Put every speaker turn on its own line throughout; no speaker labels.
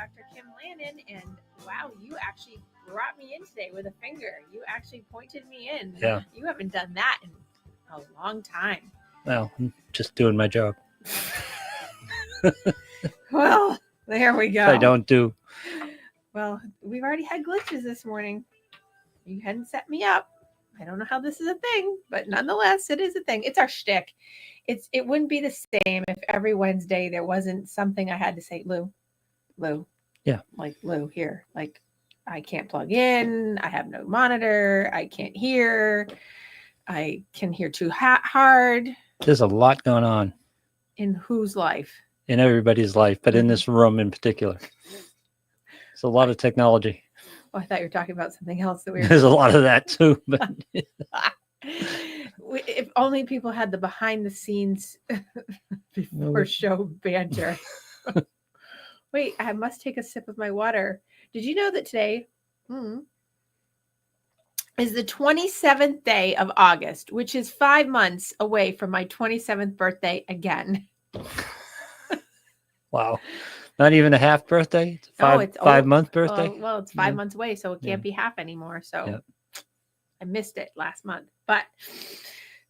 Dr. Kim Lannon, and wow, you actually brought me in today with a finger. You actually pointed me in.
Yeah.
You haven't done that in a long time.
Well, I'm just doing my job.
Well, there we go.
I don't do.
Well, we've already had glitches this morning. You hadn't set me up. I don't know how this is a thing, but nonetheless, it is a thing. It's our shtick. It wouldn't be the same if every Wednesday there wasn't something I had to say, Lou.
Yeah.
Like, Lou, here. Like, I can't plug in. I have no monitor. I can't hear. I can hear too hard.
There's a lot going on.
In whose life?
In everybody's life, but in this room in particular. It's a lot of technology.
Oh, I thought you were talking about something else that we were.
There's a lot of that too. But
if only people had the behind the scenes before show banter. Wait, I must take a sip of my water. Did you know that today is the 27th day of August, which is 5 months away from my 27th birthday again?
Wow. Not even a half birthday? It's a 5-month birthday?
Well, it's 5 months away, so it can't be half anymore. So I missed it last month. But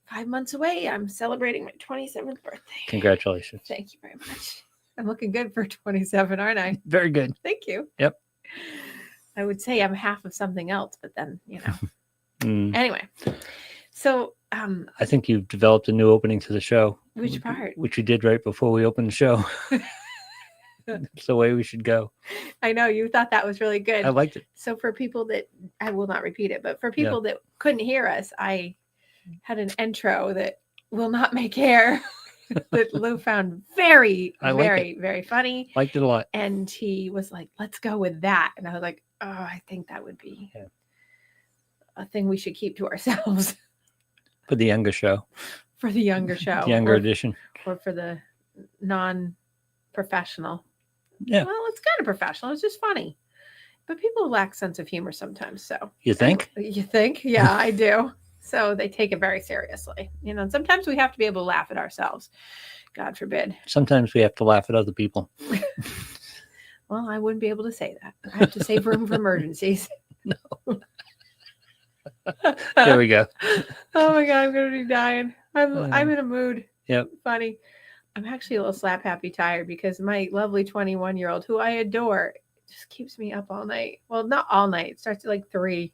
5 months away, I'm celebrating my 27th birthday.
Congratulations.
Thank you very much. I'm looking good for 27, aren't I?
Very good.
Thank you.
Yep.
I would say I'm half of something else, but then, Anyway, so
I think you've developed a new opening to the show.
Which part?
Which you did right before we opened the show. It's the way we should go.
I know you thought that was really good.
I liked it.
So for people that, I will not repeat it, but for people that couldn't hear us, I had an intro that will not make hair that Lou found very funny.
Liked it a lot.
And he was like, let's go with that. And I was like, oh, I think that would be a thing we should keep to ourselves.
For the younger show.
For the younger show.
The younger edition.
Or for the non-professional.
Yeah.
Well, it's kind of professional. It's just funny. But people lack sense of humor sometimes. So
you think?
You think? Yeah, I do. So they take it very seriously. And sometimes we have to be able to laugh at ourselves. God forbid.
Sometimes we have to laugh at other people.
Well, I wouldn't be able to say that. I have to save room for emergencies.
No. There we go.
Oh my God, I'm going to be dying. I'm in a mood.
Yep.
Funny. I'm actually a little slap happy tired because my lovely 21-year-old, who I adore, just keeps me up all night. Well, not all night. It starts at like 3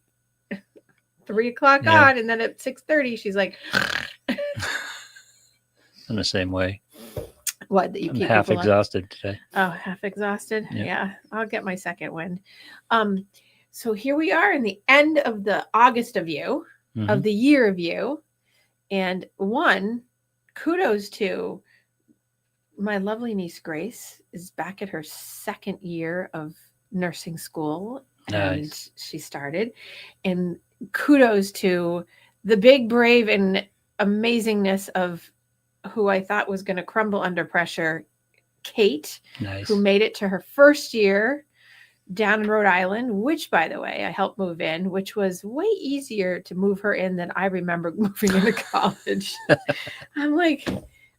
o'clock on, and then at 6:30, she's like,
I'm the same way.
What, that you
I'm
keep
half exhausted today.
Oh, half exhausted? Yeah. I'll get my second wind. So here we are in the end of the August of you, of the year of you. And kudos to my lovely niece Grace is back at her second year of nursing school. And she started. And kudos to the big, brave, and amazingness of who I thought was going to crumble under pressure, Kate, who made it to her first year down in Rhode Island, which, by the way, I helped move in, which was way easier to move her in than I remember moving into college. I'm like,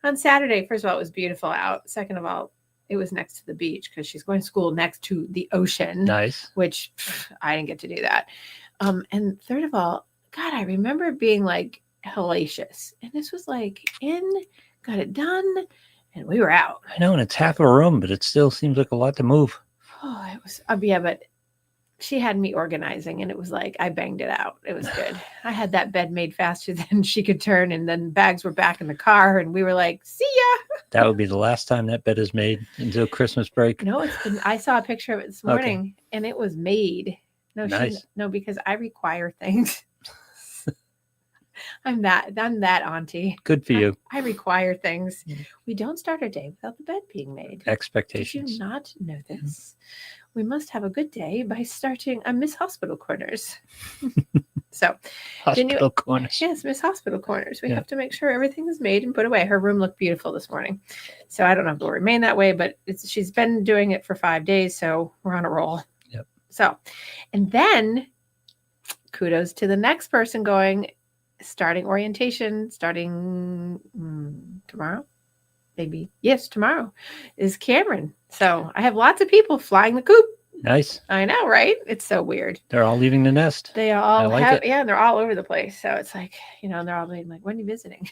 on Saturday, first of all, it was beautiful out. Second of all, it was next to the beach because she's going to school next to the ocean.
Nice.
Which I didn't get to do that. And third of all, God, I remember being like hellacious. And this was like got it done, and we were out.
I know, and it's half a room, but it still seems like a lot to move.
Oh, it was, but she had me organizing, and it was like I banged it out. It was good. I had that bed made faster than she could turn, and then bags were back in the car, and we were like, see ya.
That would be the last time that bed is made until Christmas break.
No, I saw a picture of it this morning, and it was made. No,
nice.
No, because I require things. I'm that auntie.
Good for you.
I require things. We don't start our day without the bed being made.
Expectations.
Did you not know this? We must have a good day by starting a Miss Hospital Corners. So,
Hospital Corners.
Yes, Miss Hospital Corners. We have to make sure everything is made and put away. Her room looked beautiful this morning. So I don't know if it'll remain that way, but she's been doing it for 5 days, so we're on a roll.
Yep.
So, and then kudos to the next person starting orientation, starting tomorrow, maybe. Yes, tomorrow is Cameron. So I have lots of people flying the coop.
Nice.
I know, right? It's so weird.
They're all leaving the nest.
They all
like
have,
it.
yeah, and they're all over the place. So it's like, they're all being like, when are you visiting?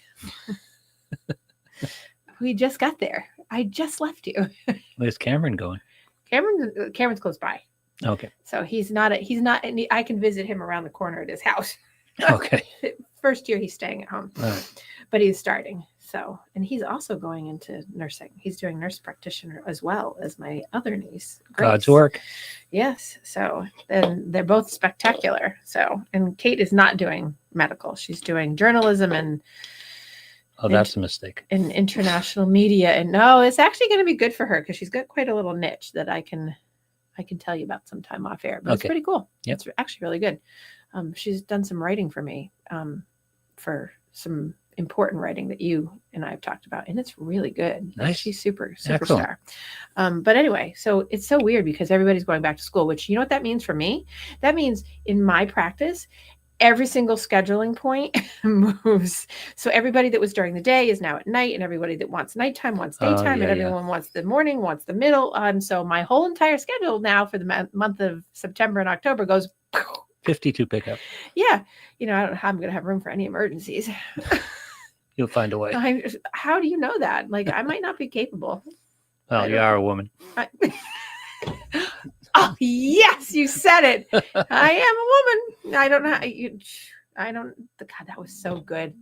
We just got there. I just left you.
Where's Cameron going?
Cameron's close by.
Okay.
So I can visit him around the corner at his house.
Okay.
First year he's staying at home.
All right.
But he's starting. So, and he's also going into nursing. He's doing nurse practitioner as well as my other niece. Grace.
God's work.
Yes. So, and they're both spectacular. So, and Kate is not doing medical. She's doing journalism and
that's a mistake.
In international media. And no, it's actually going to be good for her because she's got quite a little niche that I can tell you about sometime off air. But It's pretty cool.
Yep.
It's actually really good. She's done some writing for me for some important writing that you and I have talked about, and it's really good.
Nice.
She's superstar. But anyway, so it's so weird because everybody's going back to school, which you know what that means for me? That means in my practice, every single scheduling point moves. So everybody that was during the day is now at night, and everybody that wants nighttime wants daytime, and everyone wants the morning, wants the middle. So my whole entire schedule now for the month of September and October goes
52 pickup.
Yeah. I don't know how I'm going to have room for any emergencies.
You'll find a way.
How do you know that? Like, I might not be capable.
Well, you are a woman.
Oh, yes, you said it. I am a woman. I don't know. God, that was so good.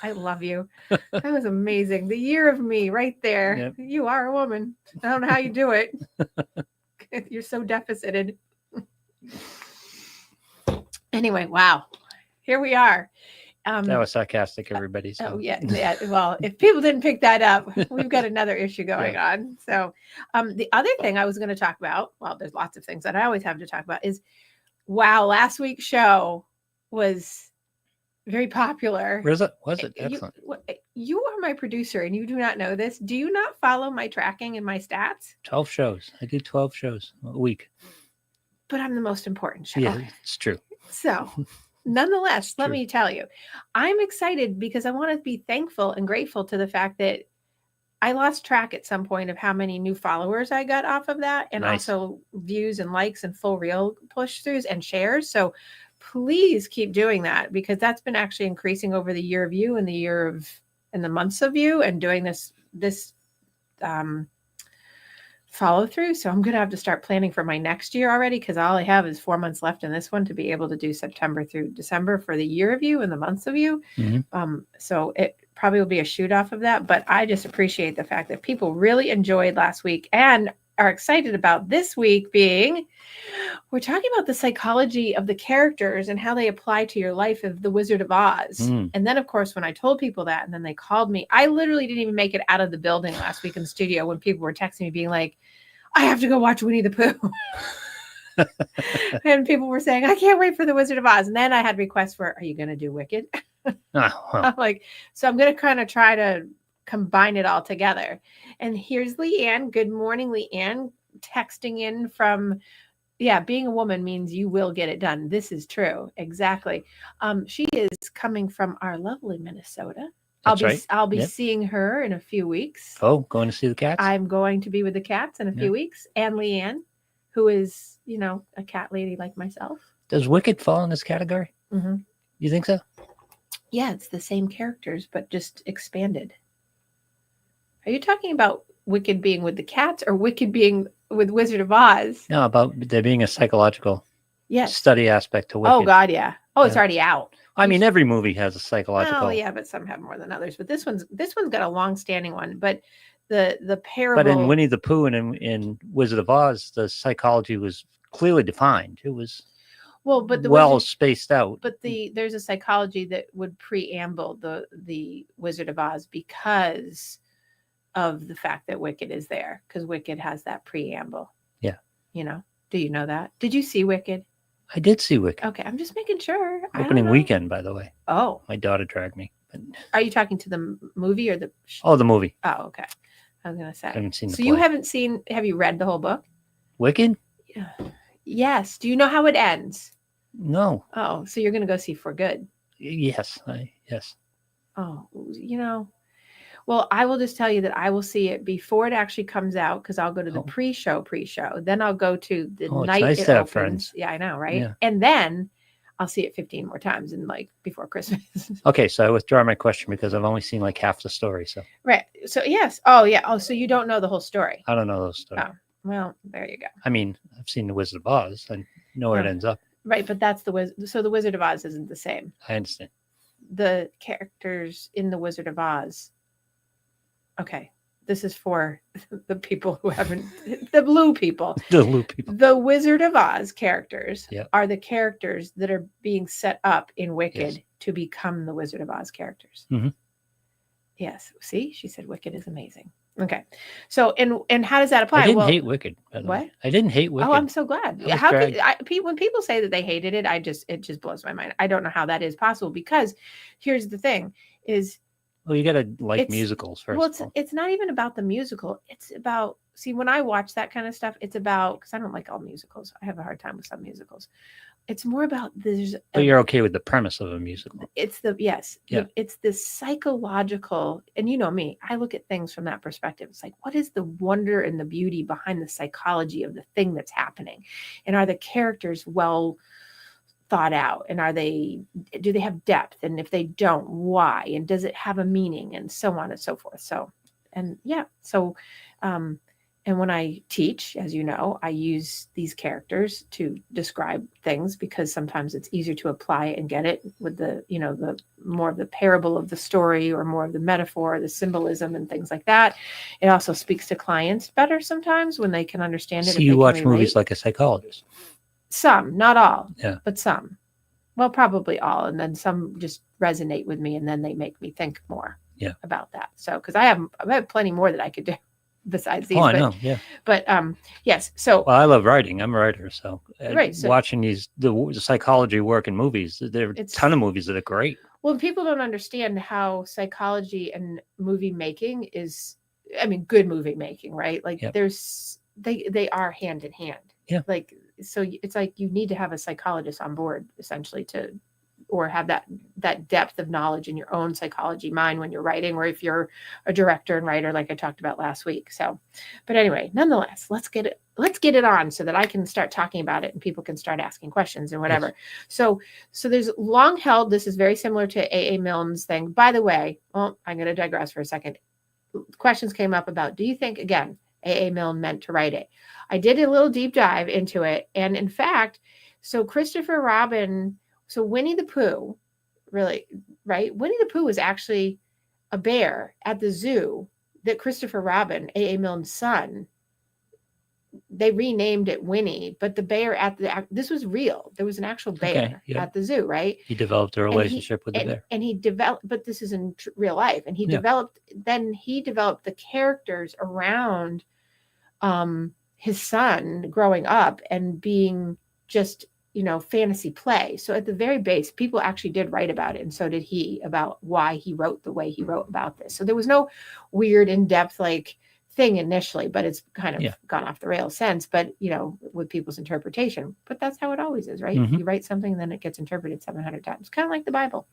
I love you. That was amazing. The year of me right there.
Yep.
You are a woman. I don't know how you do it. You're so deficited. Anyway, wow. Here we are.
That was sarcastic, everybody. So.
Oh, yeah. Well, if people didn't pick that up, we've got another issue going on. So the other thing I was going to talk about, well, there's lots of things that I always have to talk about, is, wow, last week's show was very popular.
Was it? Excellent.
You are my producer, and you do not know this. Do you not follow my tracking and my stats?
12 shows. I do 12 shows a week.
But I'm the most important show.
Yeah, it's true.
So... Nonetheless, let me tell you, I'm excited because I want to be thankful and grateful to the fact that I lost track at some point of how many new followers I got off of that, and also views and likes and full reel push throughs and shares. So please keep doing that, because that's been actually increasing over the year of you and the months of you, and doing this follow through. So I'm going to have to start planning for my next year already, because all I have is 4 months left in this one to be able to do September through December for the year of you and the months of you. Mm-hmm. So it probably will be a shoot off of that, but I just appreciate the fact that people really enjoyed last week and are excited about this week being, we're talking about the psychology of the characters and how they apply to your life of the Wizard of Oz. And then, of course, when I told people that, and then they called me, I literally didn't even make it out of the building last week in the studio when people were texting me being like, I have to go watch Winnie the Pooh. And people were saying, I can't wait for the Wizard of Oz. And then I had requests for, are you going to do Wicked? I'm like, so I'm going to kind of try to combine it all together. And here's Leanne. Good morning, Leanne, texting in from, being a woman means you will get it done. This is true. Exactly. She is coming from our lovely Minnesota. I'll be seeing her in a few weeks.
Oh, going to see the cats?
I'm going to be with the cats in a few weeks. And Leanne, who is, a cat lady like myself.
Does Wicked fall in this category?
Mm-hmm.
You think so?
Yeah, it's the same characters, but just expanded. Are you talking about Wicked being with the cats or Wicked being with Wizard of Oz?
No, about there being a psychological
yes.
study aspect to Wicked.
Oh, God, yeah. Oh, it's already out.
I mean, every movie has a psychological.
Oh, yeah, but some have more than others. But this one's got a long-standing one. But the parable.
But in Winnie the Pooh and in Wizard of Oz, the psychology was clearly defined. It was spaced out.
But there's a psychology that would preamble the Wizard of Oz because of the fact that Wicked is there, because Wicked has that preamble.
Yeah.
Do you know that? Did you see Wicked?
I did see Wicked.
Okay, I'm just making sure.
Opening weekend, by the way.
Oh.
My daughter dragged me.
Are you talking to the movie or the...
Oh, the movie.
Oh, okay. I was going to say.
I haven't seen the
play. You haven't seen... Have you read the whole book?
Wicked?
Yeah. Yes. Do you know how it ends?
No.
Oh, so you're going to go see For Good?
Yes. Yes.
Oh, Well, I will just tell you that I will see it before it actually comes out because I'll go to the pre-show. Then I'll go to the night
nice
it
to have
opens.
friends.
Yeah, I know, right?
Yeah.
And then I'll see it 15 more times in before Christmas.
Okay, so I withdraw my question because I've only seen half the story. So
right. So yes. Oh yeah. Oh, so you don't know the whole story?
I don't know those stories.
Oh, well, there you go.
I mean, I've seen the Wizard of Oz. I know where it ends up.
Right, but that's the Wizard. So the Wizard of Oz isn't the same.
I understand.
The characters in the Wizard of Oz. Okay. This is for the people who haven't, the blue people.
The blue people.
The Wizard of Oz characters are the characters that are being set up in Wicked to become the Wizard of Oz characters.
Mm-hmm.
Yes. See, she said Wicked is amazing. Okay. So, and how does that apply?
I didn't hate Wicked.
What?
I didn't hate Wicked.
Oh, I'm so glad. How could when people say that they hated it, it just blows my mind. I don't know how that is possible because here's the thing is,
well, you got to like musicals first.
Well, it's not even about the musical. It's about, see, when I watch that kind of stuff, it's about, because I don't like all musicals. I have a hard time with some musicals. It's more about
But you're okay with the premise of a musical.
It's it's the psychological, and you know me, I look at things from that perspective. It's like, what is the wonder and the beauty behind the psychology of the thing that's happening? And are the characters well thought out, and do they have depth, and if they don't, why, and does it have a meaning, and so on and so forth. So and when I teach, as you know, I use these characters to describe things because sometimes it's easier to apply and get it with the more of the parable of the story or more of the metaphor, the symbolism and things like that. It also speaks to clients better sometimes when they can understand it.
So you watch movies like a psychologist.
Some, not all, but some. Well, probably all. And then some just resonate with me and then they make me think more about that. So, because I have plenty more that I could do besides these.
I know, yeah.
But yes, so.
Well, I love writing. I'm a writer, so, watching the psychology work in movies, there are a ton of movies that are great.
Well, people don't understand how psychology and movie making is, good movie making, right? Like they are hand in hand.
Yeah.
So it's like you need to have a psychologist on board essentially or have that depth of knowledge in your own psychology mind when you're writing, or if you're a director and writer, like I talked about last week. So, but anyway, nonetheless, let's get it on so that I can start talking about it and people can start asking questions and whatever. Yes. So there's long held, this is very similar to A.A. Milne's thing. By the way, well, I'm going to digress for a second. Questions came up about, do you think, again, A.A. Milne meant to write it? I did a little deep dive into it. And in fact, so Christopher Robin, so Winnie the Pooh, really, right? Winnie the Pooh was actually a bear at the zoo that Christopher Robin, A.A. Milne's son, they renamed it Winnie, but the bear this was real. There was an actual bear at the zoo, right?
He developed a relationship with the bear.
And he developed, but this is in real life. And he developed the characters around his son growing up and being just, fantasy play. So at the very base, people actually did write about it. And so did he, about why he wrote the way he wrote about this. So there was no weird in-depth thing initially, but it's kind of gone off the rails since, but with people's interpretation. But that's how it always is, right? Mm-hmm. You write something and then it gets interpreted 700 times. Kind of like the Bible.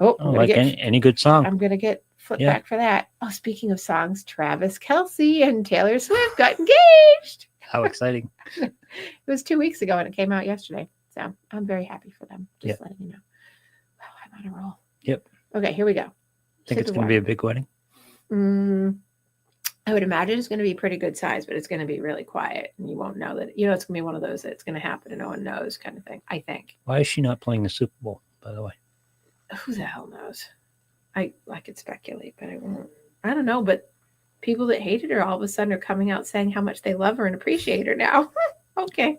Any good song.
I'm going to get flipped back for that. Oh, speaking of songs, Travis Kelce and Taylor Swift got engaged.
How exciting.
It was 2 weeks ago and it came out yesterday. So I'm very happy for them. Just letting you know. Wow, I'm on a roll.
Yep.
Okay, here we go.
Think it's going to be a big wedding?
I would imagine it's going to be pretty good size, but it's going to be really quiet. And you won't know that, it's going to be one of those that it's going to happen and no one knows kind of thing, I think.
Why is she not playing the Super Bowl, by the way?
Who the hell knows? I could speculate, but I won't. I don't know, but people that hated her all of a sudden are coming out saying how much they love her and appreciate her now. Okay.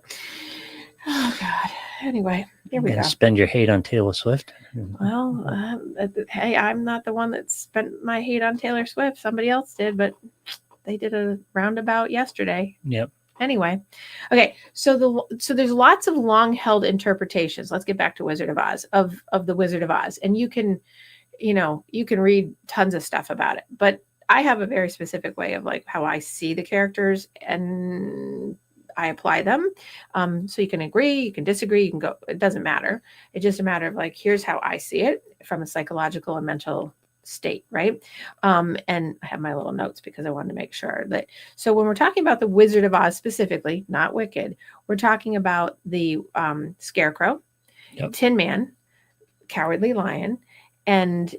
Oh, God. Anyway, here we go.
Spend your hate on Taylor Swift?
Well, hey, I'm not the one that spent my hate on Taylor Swift. Somebody else did, but they did a roundabout yesterday.
Yep.
Anyway, okay. So there's lots of long-held interpretations. Let's get back to Wizard of Oz, of the Wizard of Oz, and you can read tons of stuff about it. But I have a very specific way of how I see the characters and I apply them. So you can agree, you can disagree, you can go. It doesn't matter. It's just a matter of here's how I see it from a psychological and mental state, right? And I have my little notes because I wanted to make sure that. So when we're talking about the Wizard of Oz specifically, not Wicked, we're talking about the Scarecrow,
Yep.
Tin Man, Cowardly Lion, and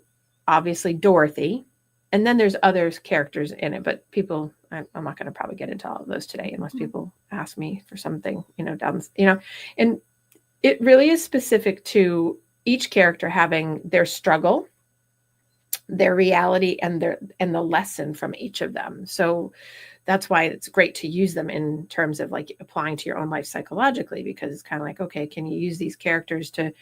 obviously Dorothy. And then there's other characters in it, but people, I'm not going to probably get into all of those today unless people ask me for something, and it really is specific to each character having their struggle, their reality, and the lesson from each of them. So that's why it's great to use them in terms of like applying to your own life psychologically, because it's kind of like, okay, can you use these characters to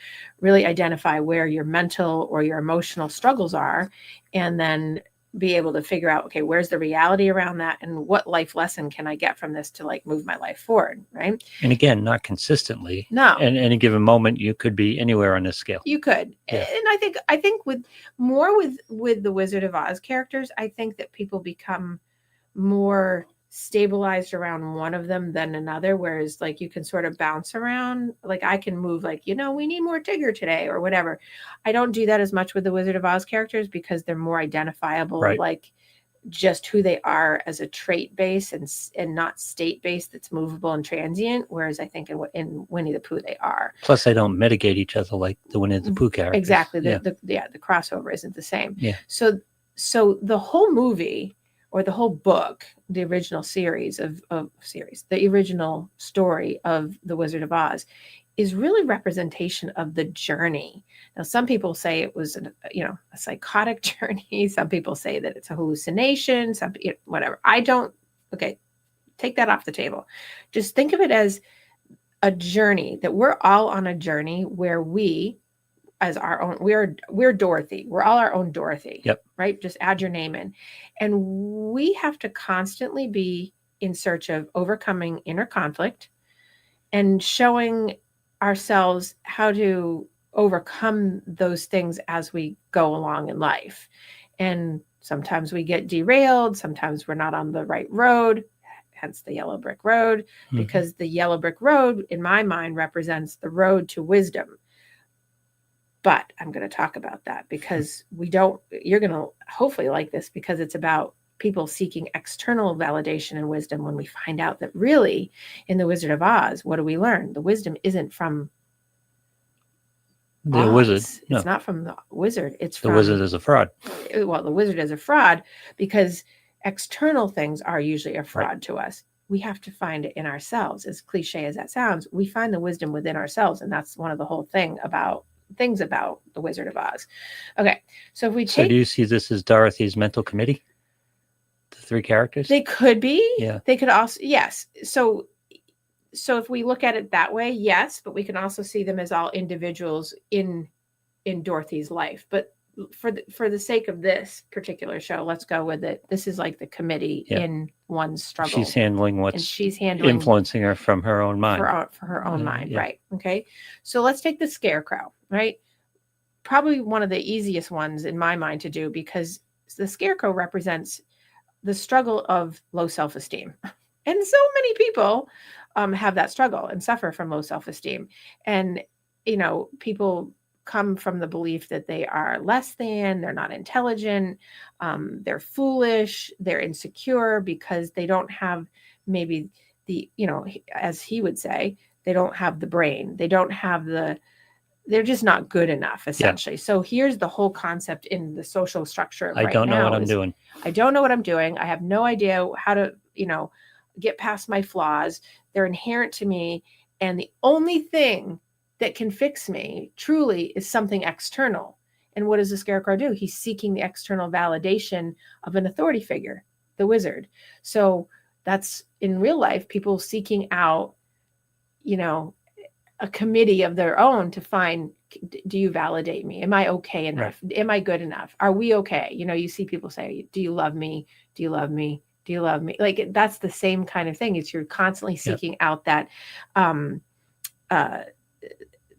really identify where your mental or your emotional struggles are, and then be able to figure out, okay, where's the reality around that, and what life lesson can I get from this to like move my life forward, right?
And again, not consistently.
No.
In any given moment, you could be anywhere on this scale.
You could. Yeah. And I think with the Wizard of Oz characters, I think that people become more stabilized around one of them than another, whereas like you can sort of bounce around. Like I can move like, we need more Tigger today or whatever. I don't do that as much with the Wizard of Oz characters because they're more identifiable, right? Like just who they are as a trait base and not state base that's movable and transient, whereas I think in Winnie the Pooh they are.
Plus they don't mitigate each other like the Winnie the Pooh characters.
Exactly. The crossover isn't the same.
Yeah.
So the whole movie or the whole book, the original the original story of The Wizard of Oz is really representation of the journey. Now, some people say it was a psychotic journey. Some people say that it's a hallucination, whatever. Okay, take that off the table. Just think of it as a journey, that we're all on a journey where we, as our own, we're Dorothy. We're all our own Dorothy.
Yep.
Right? Just add your name in. And we have to constantly be in search of overcoming inner conflict and showing ourselves how to overcome those things as we go along in life. And sometimes we get derailed. Sometimes we're not on the right road, hence the yellow brick road, because the yellow brick road, in my mind, represents the road to wisdom. But I'm going to talk about that because you're going to hopefully like this, because it's about people seeking external validation and wisdom when we find out that really in the Wizard of Oz, what do we learn? The wisdom isn't from
the wizard. No.
It's not from the wizard. It's
the wizard is a fraud.
Well, the wizard is a fraud because external things are usually a fraud to us. We have to find it in ourselves. As cliche as that sounds, we find the wisdom within ourselves. And that's one of the whole things about the Wizard of Oz. Okay. So if we
So do you see this as Dorothy's mental committee? The three characters?
They could be.
Yeah.
They could also, yes. So if we look at it that way, yes, but we can also see them as all individuals in Dorothy's life. But for the sake of this particular show, let's go with it. This is like the committee in one's struggle.
She's handling influencing her from her own mind.
For her own mind, right? Okay. So let's take the Scarecrow, right? Probably one of the easiest ones in my mind to do, because the Scarecrow represents the struggle of low self-esteem. And so many people have that struggle and suffer from low self-esteem. And, people come from the belief that they are less than, they're not intelligent, they're foolish, they're insecure because they don't have maybe as he would say, they don't have the brain. They don't have they're just not good enough, essentially. Yeah. So here's the whole concept in the social structure.
I don't know what I'm doing.
I don't know what I'm doing. I have no idea how to, get past my flaws. They're inherent to me. And the only thing that can fix me truly is something external. And what does the Scarecrow do? He's seeking the external validation of an authority figure, the wizard. So that's in real life, people seeking out, a committee of their own to find, do you validate me? Am I okay enough? Right. Am I good enough? Are we okay? You see people say, do you love me? Do you love me? Do you love me? Like, that's the same kind of thing. It's you're constantly seeking out that,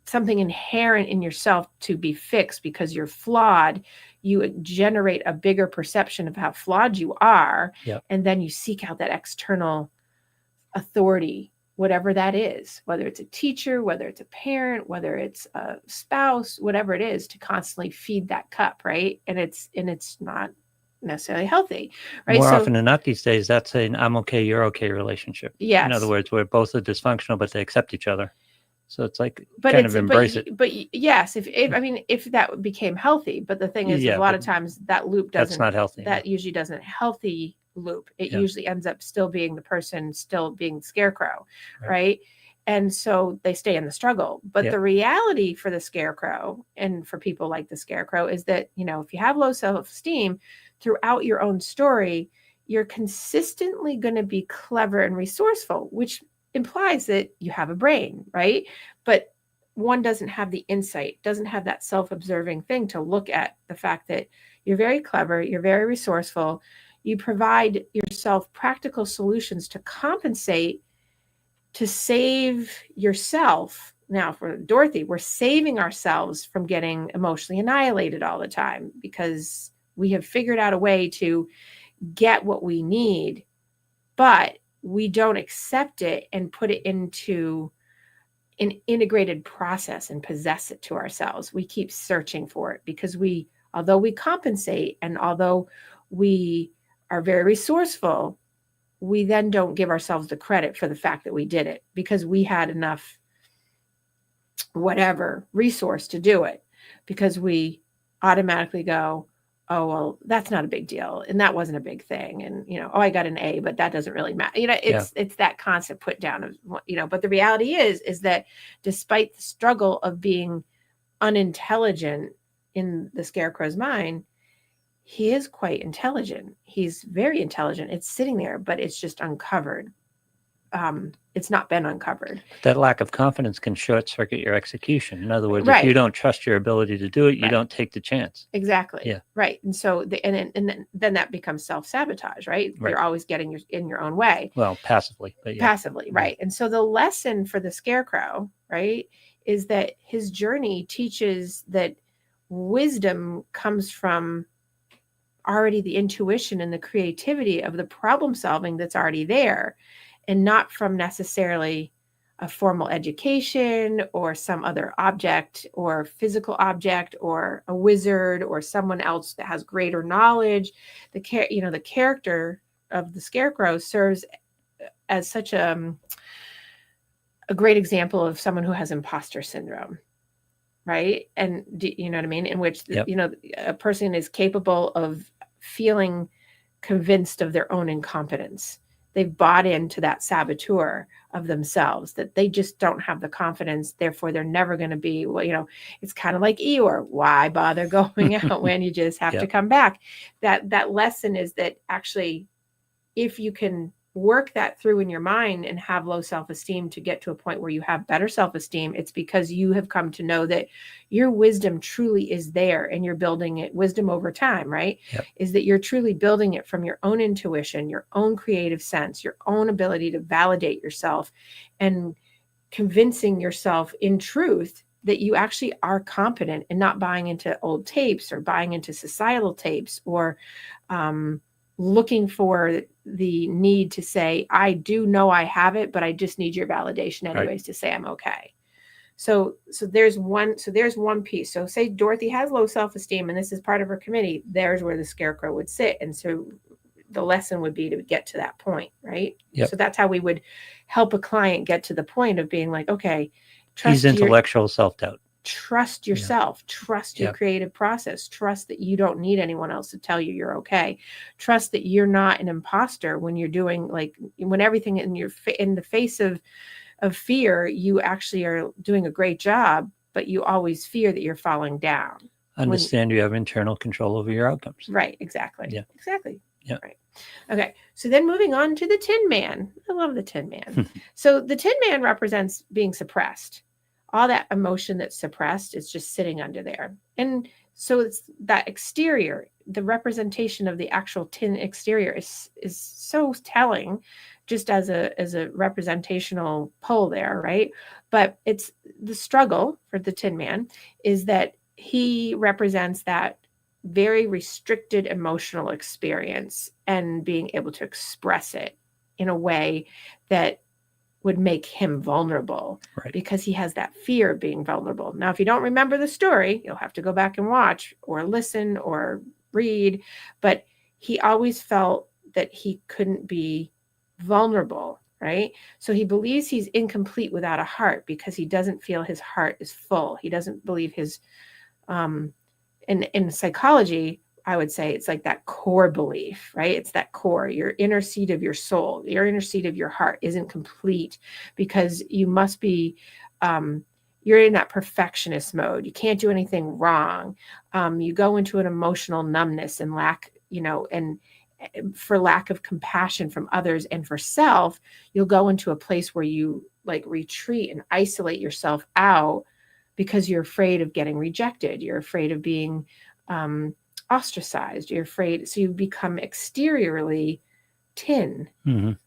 something inherent in yourself to be fixed because you're flawed. You generate a bigger perception of how flawed you are.
Yep.
And then you seek out that external authority whatever that is, whether it's a teacher, whether it's a parent, whether it's a spouse, whatever it is, to constantly feed that cup, right? And it's not necessarily healthy, right?
More often than not these days, that's an I'm okay, you're okay relationship.
Yes.
In other words, where both are dysfunctional, but they accept each other. So it's like kind of embrace it.
But yes, if that became healthy, but the thing is, a lot of times that loop doesn't.
That's not healthy.
That usually doesn't healthy loop. It usually ends up still being the person still being scarecrow, right? And so they stay in the struggle. But the reality for the scarecrow and for people like the scarecrow is that, if you have low self-esteem throughout your own story, you're consistently going to be clever and resourceful, which implies that you have a brain, right? But one doesn't have the insight, doesn't have that self-observing thing to look at the fact that you're very clever, you're very resourceful, you provide yourself practical solutions to compensate, to save yourself. Now, for Dorothy, we're saving ourselves from getting emotionally annihilated all the time because we have figured out a way to get what we need, but we don't accept it and put it into an integrated process and possess it to ourselves. We keep searching for it because although we compensate and although we are very resourceful, we then don't give ourselves the credit for the fact that we did it because we had enough whatever resource to do it, because we automatically go, oh, well, that's not a big deal. And that wasn't a big thing. And, oh, I got an A, but that doesn't really matter. It's that constant put down of, but the reality is that despite the struggle of being unintelligent in the scarecrow's mind, he is quite intelligent. He's very intelligent. It's sitting there, but it's just uncovered. It's not been uncovered.
That lack of confidence can short circuit your execution. In other words, if you don't trust your ability to do it, you don't take the chance.
Exactly.
Yeah.
Right. And so, then that becomes self-sabotage, right? You're always getting in your own way.
Well, passively. But
passively, right. And so the lesson for the scarecrow, right, is that his journey teaches that wisdom comes from already the intuition and the creativity of the problem solving that's already there, and not from necessarily a formal education or some other object or physical object or a wizard or someone else that has greater knowledge. The character of the scarecrow serves as such a great example of someone who has imposter syndrome, right? And you know what I mean? In which, a person is capable of feeling convinced of their own incompetence. They've bought into that saboteur of themselves, that they just don't have the confidence. Therefore, they're never going to be, it's kind of like Eeyore. Why bother going out when you just have to come back? That lesson is that actually, if you can work that through in your mind and have low self-esteem to get to a point where you have better self-esteem, it's because you have come to know that your wisdom truly is there and you're building it, wisdom over time, right?
Yep.
Is that you're truly building it from your own intuition, your own creative sense, your own ability to validate yourself, and convincing yourself in truth that you actually are competent, and not buying into old tapes or buying into societal tapes or looking for the need to say, I do know I have it, but I just need your validation anyways to say I'm okay. So there's one piece. So say Dorothy has low self-esteem and this is part of her committee, there's where the scarecrow would sit. And so the lesson would be to get to that point, right?
Yep.
So that's how we would help a client get to the point of being like, okay,
trust intellectual self-doubt.
Trust yourself, trust your creative process, trust that you don't need anyone else to tell you you're okay. Trust that you're not an imposter when you're doing, when everything in the face of fear, you actually are doing a great job, but you always fear that you're falling down.
Understand you have internal control over your outcomes.
Right. Exactly.
Yeah.
Exactly.
Yeah.
Right. Okay. So then moving on to the Tin Man. I love the Tin Man. So the Tin Man represents being suppressed. All that emotion that's suppressed is just sitting under there. And so it's that exterior, the representation of the actual tin exterior is so telling, just as a representational pole there, right? But it's the struggle for the Tin Man is that he represents that very restricted emotional experience and being able to express it in a way that would make him vulnerable,
right,
because he has that fear of being vulnerable. Now, if you don't remember the story, you'll have to go back and watch or listen or read, but he always felt that he couldn't be vulnerable, right? So he believes he's incomplete without a heart because he doesn't feel his heart is full. He doesn't believe his, in psychology, I would say it's like that core belief, right? It's that core, your inner seat of your soul, your inner seat of your heart isn't complete because you must be, you're in that perfectionist mode. You can't do anything wrong. You go into an emotional numbness and lack, and for lack of compassion from others and for self, you'll go into a place where you like retreat and isolate yourself out because you're afraid of getting rejected. You're afraid of being, ostracized. You're afraid. So you become exteriorly tin,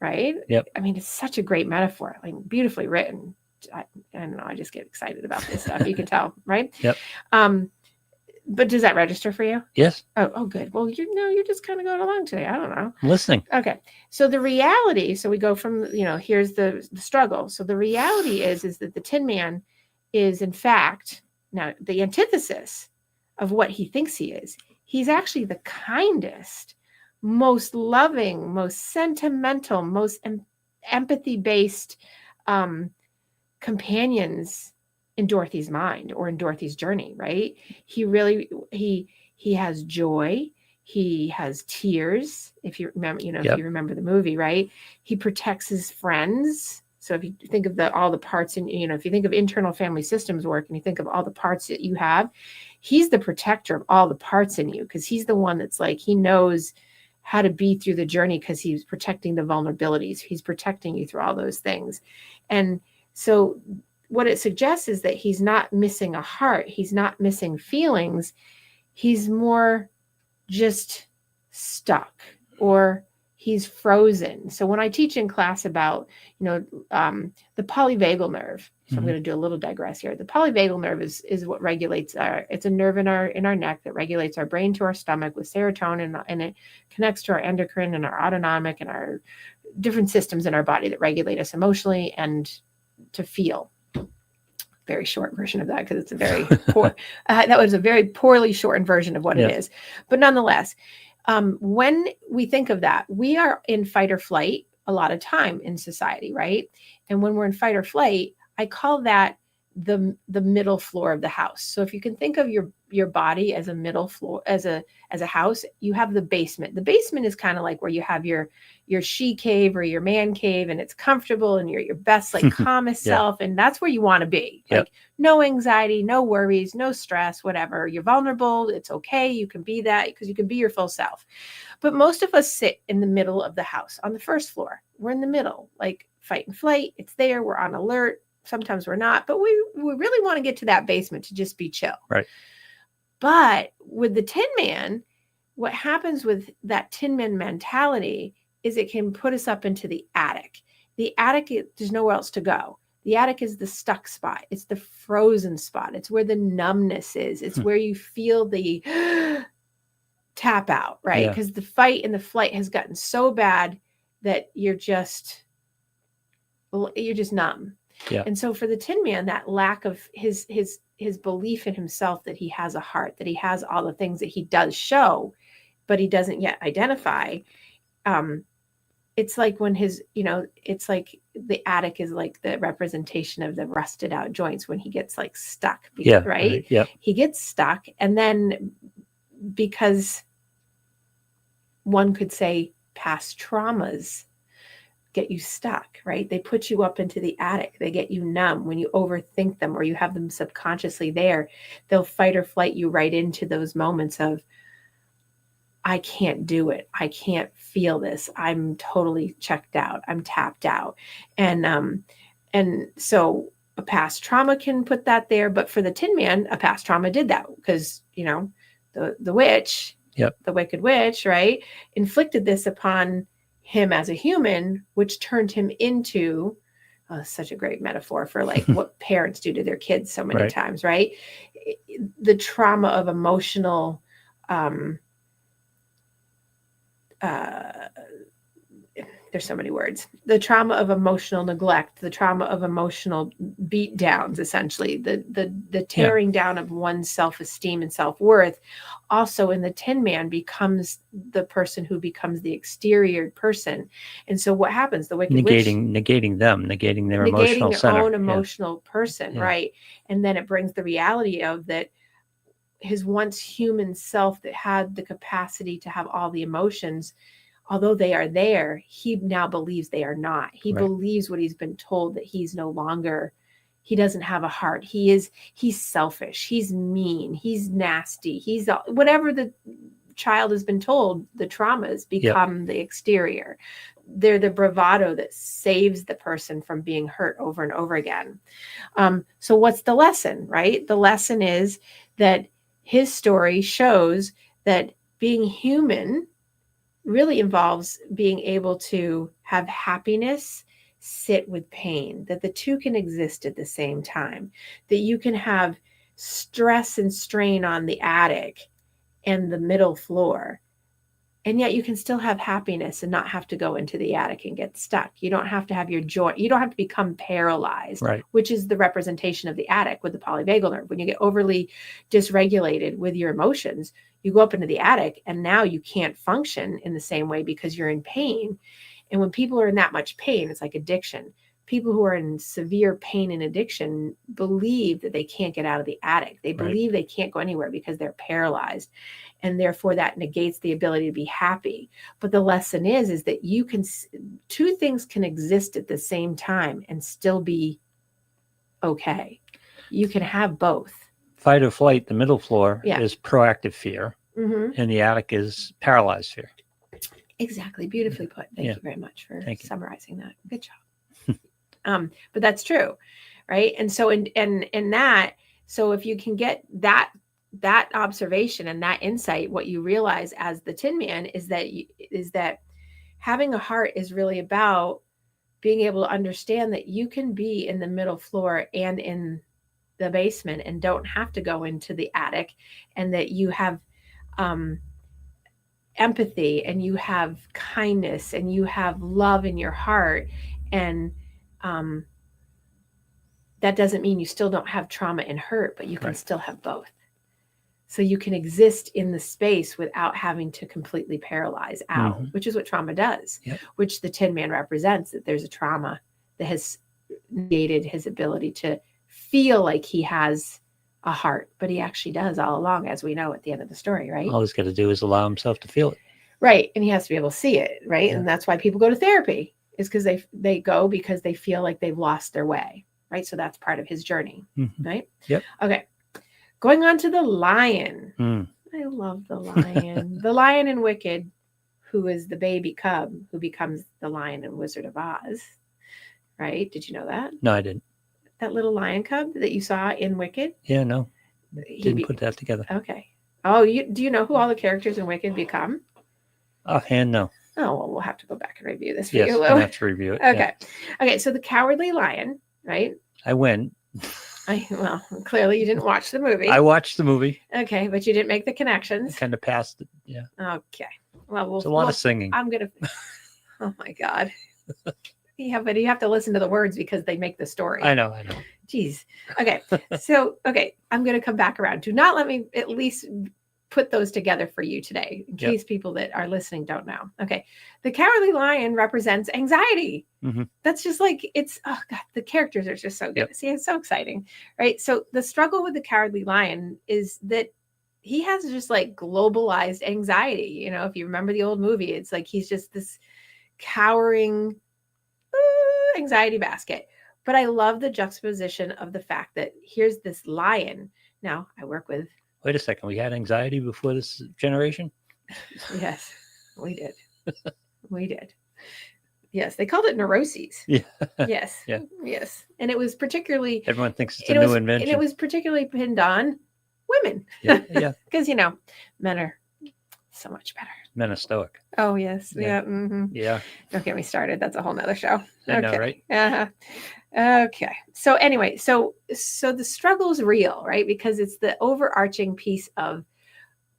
right?
Yep.
I mean, it's such a great metaphor, like beautifully written. I don't know. I just get excited about this stuff. You can tell, right?
Yep.
But does that register for you?
Yes.
Oh, good. Well, you're just kind of going along today. I don't know.
I'm listening.
Okay. So the reality, so we go from, here's the struggle. So the reality is that the Tin Man is in fact now the antithesis of what he thinks he is. He's actually the kindest, most loving, most sentimental, most empathy-based companions in Dorothy's mind or in Dorothy's journey, right? He really, he has joy. He has tears. If you remember, if you remember the movie, right? He protects his friends. So if you think of all the parts and, if you think of internal family systems work and you think of all the parts that you have, he's the protector of all the parts in you because he's the one that's like, he knows how to be through the journey because he's protecting the vulnerabilities. He's protecting you through all those things. And so what it suggests is that he's not missing a heart. He's not missing feelings. He's more just stuck or he's frozen. So when I teach in class about, the polyvagal nerve, so I'm going to do a little digress here. The polyvagal nerve is what regulates it's a nerve in our neck that regulates our brain to our stomach with serotonin, and it connects to our endocrine and our autonomic and our different systems in our body that regulate us emotionally and to feel. Very short version of that because it's a very poor, that was a very poorly shortened version of what it is. But nonetheless, when we think of that, we are in fight or flight a lot of time in society, right? And when we're in fight or flight, I call that the middle floor of the house. So if you can think of your body as a middle floor, as a house, you have the basement. The basement is kind of like where you have your she cave or your man cave, and it's comfortable and you're your best, like calmest self. And that's where you want to be. Like no anxiety, no worries, no stress, whatever. You're vulnerable. It's okay. You can be that because you can be your full self. But most of us sit in the middle of the house on the first floor. We're in the middle, like fight and flight. It's there. We're on alert. Sometimes we're not, but we really want to get to that basement to just be chill.
Right.
But with the Tin Man, what happens with that Tin Man mentality is it can put us up into the attic. The attic, there's nowhere else to go. The attic is the stuck spot. It's the frozen spot. It's where the numbness is. It's where you feel the tap out, right? Because the fight and the flight has gotten so bad that you're just numb.
Yeah.
And so for the Tin Man, that lack of his belief in himself that he has a heart, that he has all the things that he does show, but he doesn't yet identify. It's like when it's like the attic is like the representation of the rusted out joints when he gets like stuck, right?
Yeah.
He gets stuck. And then because one could say past traumas get you stuck, right? They put you up into the attic. They get you numb when you overthink them or you have them subconsciously there. They'll fight or flight you right into those moments of, I can't do it. I can't feel this. I'm totally checked out. I'm tapped out. And so a past trauma can put that there. But for the Tin Man, a past trauma did that because, the witch, the wicked witch, right, inflicted this upon him as a human, which turned him into such a great metaphor for like what parents do to their kids so many times, right? The trauma of emotional, there's so many words, the trauma of emotional neglect, the trauma of emotional beat downs, essentially the tearing down of one's self-esteem and self-worth, also in the Tin Man becomes the person who becomes the exterior person. And so what happens? The Wicked Witch
negating their emotional
their
center.
own emotional person, right? And then it brings the reality of that his once human self that had the capacity to have all the emotions, although they are there, he now believes they are not. He believes what he's been told, that he's no longer, he doesn't have a heart. He's selfish. He's mean. He's nasty. He's whatever the child has been told, the traumas become the exterior. They're the bravado that saves the person from being hurt over and over again. So what's the lesson, right? The lesson is that his story shows that being human really involves being able to have happiness sit with pain, that the two can exist at the same time, that you can have stress and strain on the attic and the middle floor, and yet you can still have happiness and not have to go into the attic and get stuck. You don't have to have your joy. You don't have to become paralyzed, which is the representation of the attic with the polyvagal nerve. When you get overly dysregulated with your emotions, you go up into the attic and now you can't function in the same way because you're in pain. And when people are in that much pain, it's like addiction. People who are in severe pain and addiction believe that they can't get out of the attic. They believe they can't go anywhere because they're paralyzed. And therefore that negates the ability to be happy. But the lesson is that you can, two things can exist at the same time and still be okay. You can have both.
Fight or flight, the middle floor is proactive fear, and the attic is paralyzed fear.
Exactly. Beautifully put. Thank you very much for summarizing that. Good job. But that's true. Right. And so in that, so if you can get that observation and that insight, what you realize as the Tin Man is that having a heart is really about being able to understand that you can be in the middle floor and in the basement and don't have to go into the attic, and that you have empathy and you have kindness and you have love in your heart. And that doesn't mean you still don't have trauma and hurt, but you can still have both. So you can exist in the space without having to completely paralyze out, which is what trauma does, which the Tin Man represents, that there's a trauma that has negated his ability to feel like he has a heart, but he actually does all along, as we know at the end of the story, right?
All he's got to do is allow himself to feel it.
Right. And he has to be able to see it, right? And that's why people go to therapy, is because they go because they feel like they've lost their way, right? So that's part of his journey, right?
Yep.
Okay. Going on to the lion. I love the lion. The lion in Wicked, who is the baby cub who becomes the lion in Wizard of Oz, right? Did you know that?
No, I didn't.
That little lion cub that you saw in Wicked?
Yeah, no. Didn't put that together.
Okay. Oh, do you know who all the characters in Wicked become?
Offhand, no.
Oh, well, we'll have to go back and review this for you.
Yes, I'll have to review it.
Okay. Okay, so the Cowardly Lion, right?
I went.
Well, clearly you didn't watch the movie.
I watched the movie.
Okay, but you didn't make the connections.
I kind of passed it, yeah.
Okay. Well,
it's a lot of singing.
I'm going to... Oh, my God. Yeah, but you have to listen to the words because they make the story.
I know.
Jeez. Okay. So, I'm going to come back around. Do not let me at least put those together for you today, in case people that are listening don't know. Okay. The Cowardly Lion represents anxiety. That's just like, it's, oh God, the characters are just so good. See, it's so exciting, right? So the struggle with the Cowardly Lion is that he has just like globalized anxiety. You know, if you remember the old movie, it's like, he's just this cowering anxiety basket. But I love the juxtaposition of the fact that here's this lion. Now I work with...
Wait a second. We had anxiety before this generation?
Yes, we did. We did. Yes, they called it neuroses.
Yeah.
Yes.
Yeah.
Yes. And it was particularly...
Everyone thinks it's a new invention.
And it was particularly pinned on women.
Yeah. Yeah.
Because, men are so much better.
Men are stoic.
Oh, yes.
Yeah.
Yeah.
Yeah.
Don't get me started. That's a whole nother show.
I know, right?
Okay. So anyway, so the struggle is real, right? Because it's the overarching piece of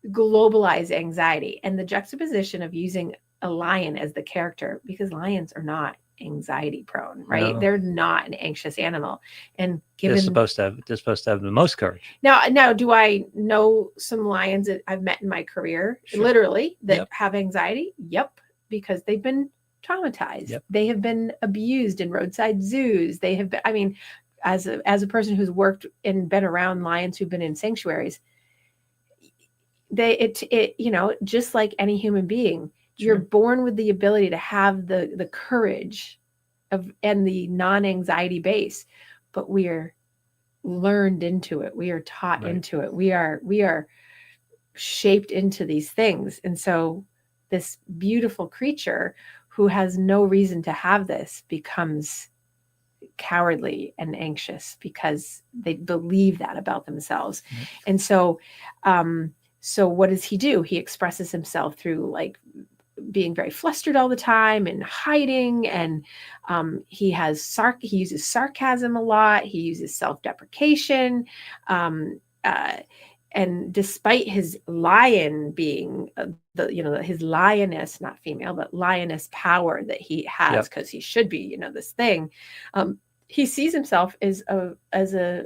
globalized anxiety and the juxtaposition of using a lion as the character, because lions are not anxiety prone, right?
No.
They're not an anxious animal. And given
they're supposed to have the most courage.
Now, do I know some lions that I've met in my career, literally, that have anxiety? Yep, because they've been traumatized.
Yep.
They have been abused in roadside zoos. They have been, I mean, as a person who's worked and been around lions who've been in sanctuaries, just like any human being, you're born with the ability to have the courage and the non-anxiety base, but we are learned into it. We are taught into it. We are shaped into these things. And so this beautiful creature who has no reason to have this becomes cowardly and anxious because they believe that about themselves. And so what does he do? He expresses himself through like being very flustered all the time and hiding, and he uses sarcasm a lot. He uses self-deprecation, and despite his lion being his lioness, not female, but lioness power that he has, because he should be this thing, he sees himself as a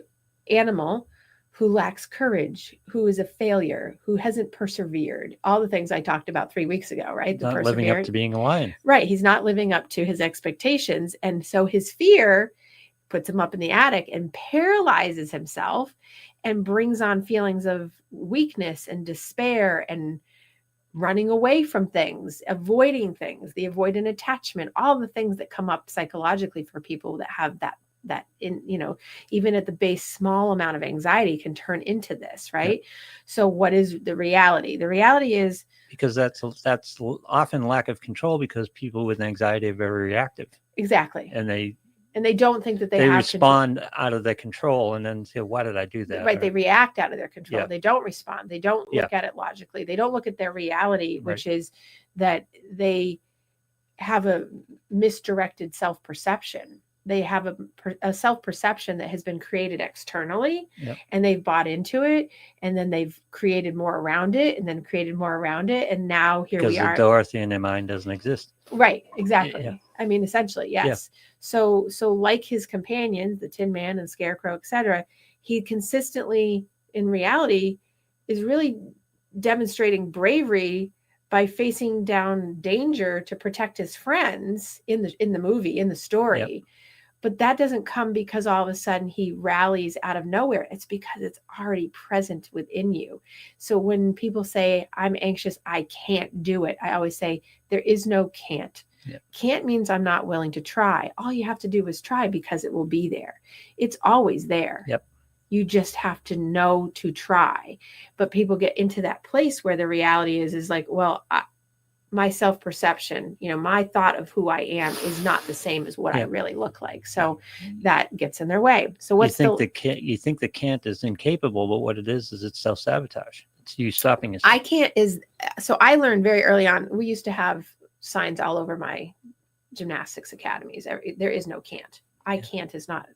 animal who lacks courage, who is a failure, who hasn't persevered. All the things I talked about 3 weeks ago, right?
Not living up to being a lion.
Right. He's not living up to his expectations. And so his fear puts him up in the attic and paralyzes himself and brings on feelings of weakness and despair and running away from things, avoiding things, the avoidant attachment, all the things that come up psychologically for people that have that even at the base, small amount of anxiety can turn into this, right? So what is the reality? The reality is,
because that's often lack of control, because people with anxiety are very reactive.
Exactly.
And they
don't think that they have
respond out of their control, and then say, why did I do that?
Right. They react out of their control. They don't respond. They don't look at it logically. They don't look at their reality, which is that they have a misdirected self-perception. They have a self-perception that has been created externally, and they've bought into it, and then they've created more around it, and then created more around it, and now here we are.
Because the Dorothy in their mind doesn't exist.
Right, exactly. Yeah. I mean, essentially, yes. Yeah. So like his companions, the Tin Man and Scarecrow, etc., he consistently, in reality, is really demonstrating bravery by facing down danger to protect his friends in the movie, in the story. Yep. But that doesn't come because all of a sudden he rallies out of nowhere. It's because it's already present within you. So when people say, I'm anxious, I can't do it, I always say, there is no can't. Yep. Can't means I'm not willing to try. All you have to do is try, because it will be there. It's always there.
Yep.
You just have to know to try. But people get into that place where the reality is like, well, my self-perception, my thought of who I am is not the same as what I really look like. So that gets in their way. So what's
you think the can't is incapable, but what it is it's self-sabotage. It's you stopping yourself.
I can't so I learned very early on. We used to have signs all over my gymnastics academies. There is no can't. I can't is not,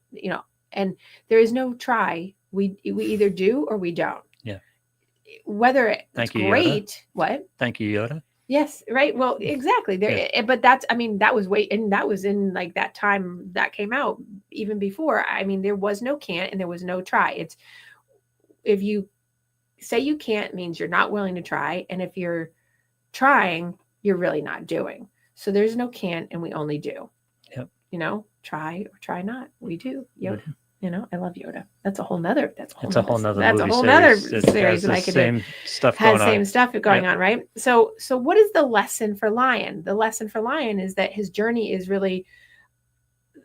and there is no try. We either do or we don't.
Yeah.
Whether it's great.
Yoda.
What?
Thank you, Yoda.
Yes, right. Well, exactly. There, but that was in like that time that came out even before. I mean, there was no can't and there was no try. It's, if you say you can't, means you're not willing to try, and if you're trying, you're really not doing. So there's no can't, and we only do.
Yep.
Try or try not. We do. Yoda. Mm-hmm. I love Yoda. That's a whole nother. That's
a whole nother
series that I could do. Same stuff going on, right? So what is the lesson for Lion? The lesson for Lion is that his journey is really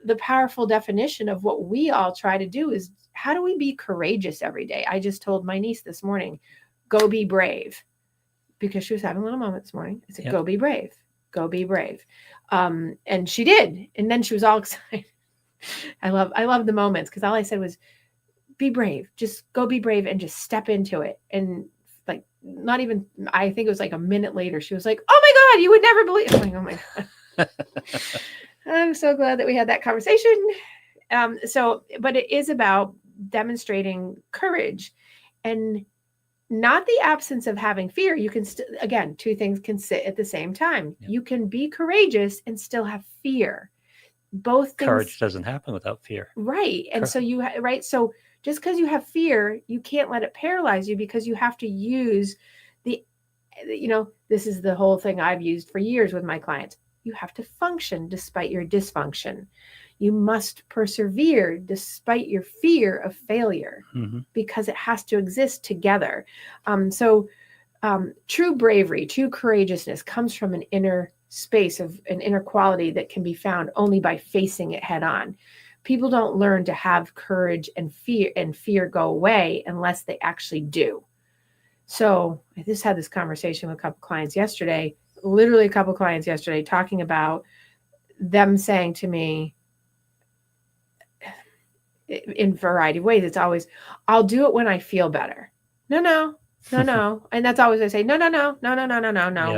the powerful definition of what we all try to do. Is how do we be courageous every day? I just told my niece this morning, go be brave, because she was having a little moment this morning. I said, go be brave, go be brave, and she did, and then she was all excited. I love the moments, because all I said was, be brave, just go be brave and just step into it. And like, not even, I think it was like a minute later, she was like, oh my God, you would never believe. I'm like, oh my God. I'm so glad that we had that conversation. But it is about demonstrating courage and not the absence of having fear. You can still, again, two things can sit at the same time. Yep. You can be courageous and still have fear. Both things.
Courage doesn't happen without fear.
Right. And so so just because you have fear, you can't let it paralyze you, because you have to use this is the whole thing I've used for years with my clients. You have to function despite your dysfunction. You must persevere despite your fear of failure, because it has to exist together. True bravery, true courageousness comes from an inner space of an inner quality that can be found only by facing it head on. People don't learn to have courage and fear go away unless they actually do. So I just had this conversation with a couple clients yesterday, talking about them saying to me, in a variety of ways, it's always, I'll do it when I feel better. No. And that's always I say, no. Yep.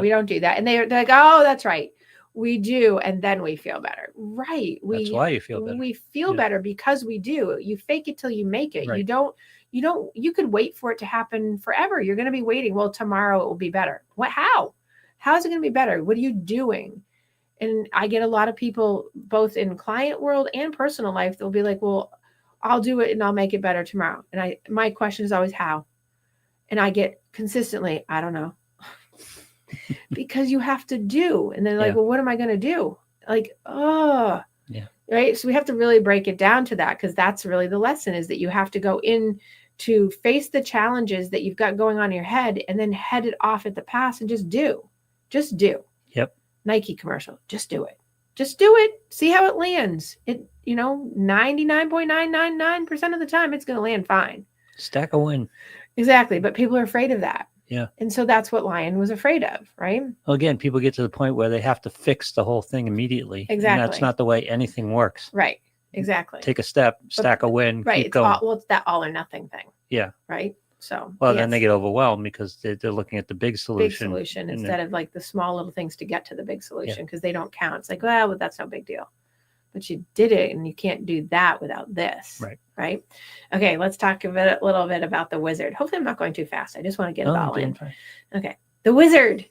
We don't do that. And they're like, oh, that's right. We do. And then we feel better. Right.
That's why you feel better.
We feel better because we do. You fake it till you make it. Right. You could wait for it to happen forever. You're going to be waiting. Well, tomorrow it will be better. How is it going to be better? What are you doing? And I get a lot of people, both in client world and personal life, they'll be like, well, I'll do it and I'll make it better tomorrow. And my question is always how? And I get consistently, I don't know. Because you have to do. And they're like, well, what am I going to do? Like, right. So we have to really break it down to that, because that's really the lesson, is that you have to go in to face the challenges that you've got going on in your head, and then head it off at the pass and just do.
Yep.
Nike commercial. Just do it. See how it lands. 99.999% of the time, it's going to land fine.
Stack a win.
Exactly. But people are afraid of that.
Yeah.
And so that's what Lion was afraid of, right?
Well, again, people get to the point where they have to fix the whole thing immediately.
Exactly.
And that's not the way anything works.
Right. Exactly.
Take a step, stack a win,
right.
Keep going.
It's that all or nothing thing.
Yeah.
Right. So.
Well, then they get overwhelmed because they're looking at the big solution.
Instead of like the small little things to get to the big solution, because they don't count. It's like, well, that's no big deal. But you did it, and you can't do that without this. Right. Okay, let's talk a little bit about the wizard. Hopefully I'm not going too fast. I just want to get it all in. Fine. Okay. The wizard.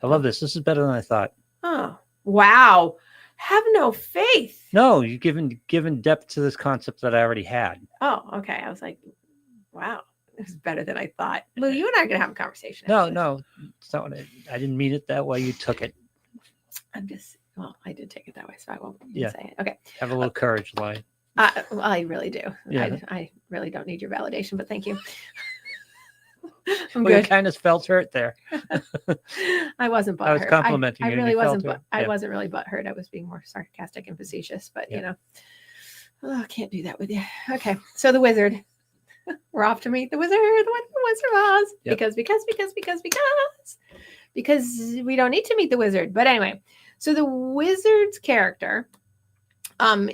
I love this. This is better than I thought.
Oh, wow. Have no faith.
No, you've given depth to this concept that I already had.
Oh, okay. I was like, wow, this is better than I thought. Lou, you and I are going to have a conversation.
No. It's not what I didn't mean it that way. You took it.
Well, I did take it that way, so I won't say it. Okay.
Have a little courage, Lion.
Well, I really do.
Yeah.
I really don't need your validation, but thank you.
I'm good. You kind of felt hurt there.
I wasn't butthurt.
I was complimenting
you.
I
really wasn't. I wasn't really butthurt. I was being more sarcastic and facetious, but I can't do that with you. Okay. So the wizard. We're off to meet the wizard, the Wizard of Oz. Yep. Because we don't need to meet the wizard. But anyway. So the wizard's character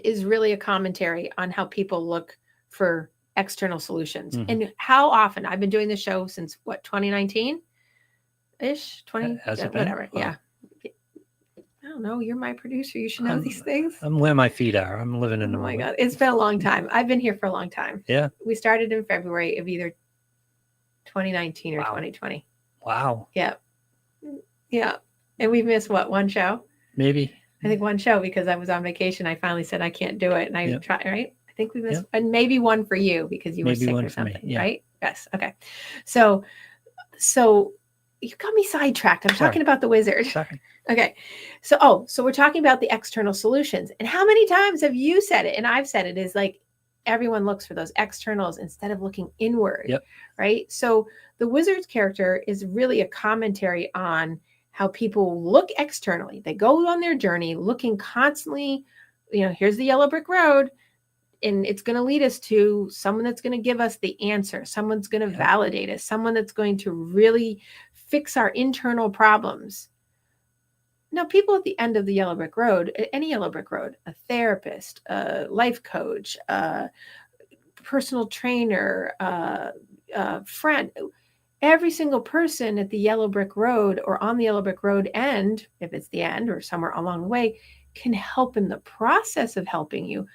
is really a commentary on how people look for external solutions. And how often, I've been doing this show since 2019-ish, whatever. Wow. Yeah. I don't know. You're my producer. You should know these things.
I'm where my feet are. I'm living in the moment.
Oh my God. It's been a long time. I've been here for a long time.
Yeah.
We started in February of either 2019 or 2020.
Wow.
Yeah. Yeah. And we've missed one show?
Maybe.
I think one show, because I was on vacation. I finally said I can't do it. And I tried, right? I think we missed, and maybe one for you because you were sick or something, right? Yes. Okay. So you got me sidetracked. I'm talking about the wizard.
Sorry.
Okay. So we're talking about the external solutions. And how many times have you said it? And I've said it, is like, everyone looks for those externals instead of looking inward.
Yep.
Right. So the wizard's character is really a commentary on how people look externally. They go on their journey looking constantly, here's the yellow brick road, and it's going to lead us to someone that's going to give us the answer. Someone's going to validate us. Someone that's going to really fix our internal problems. Now, people at the end of the yellow brick road, any yellow brick road, a therapist, a life coach, a personal trainer, a friend, every single person at the yellow brick road or on the yellow brick road end, if it's the end or somewhere along the way, can help in the process of helping you.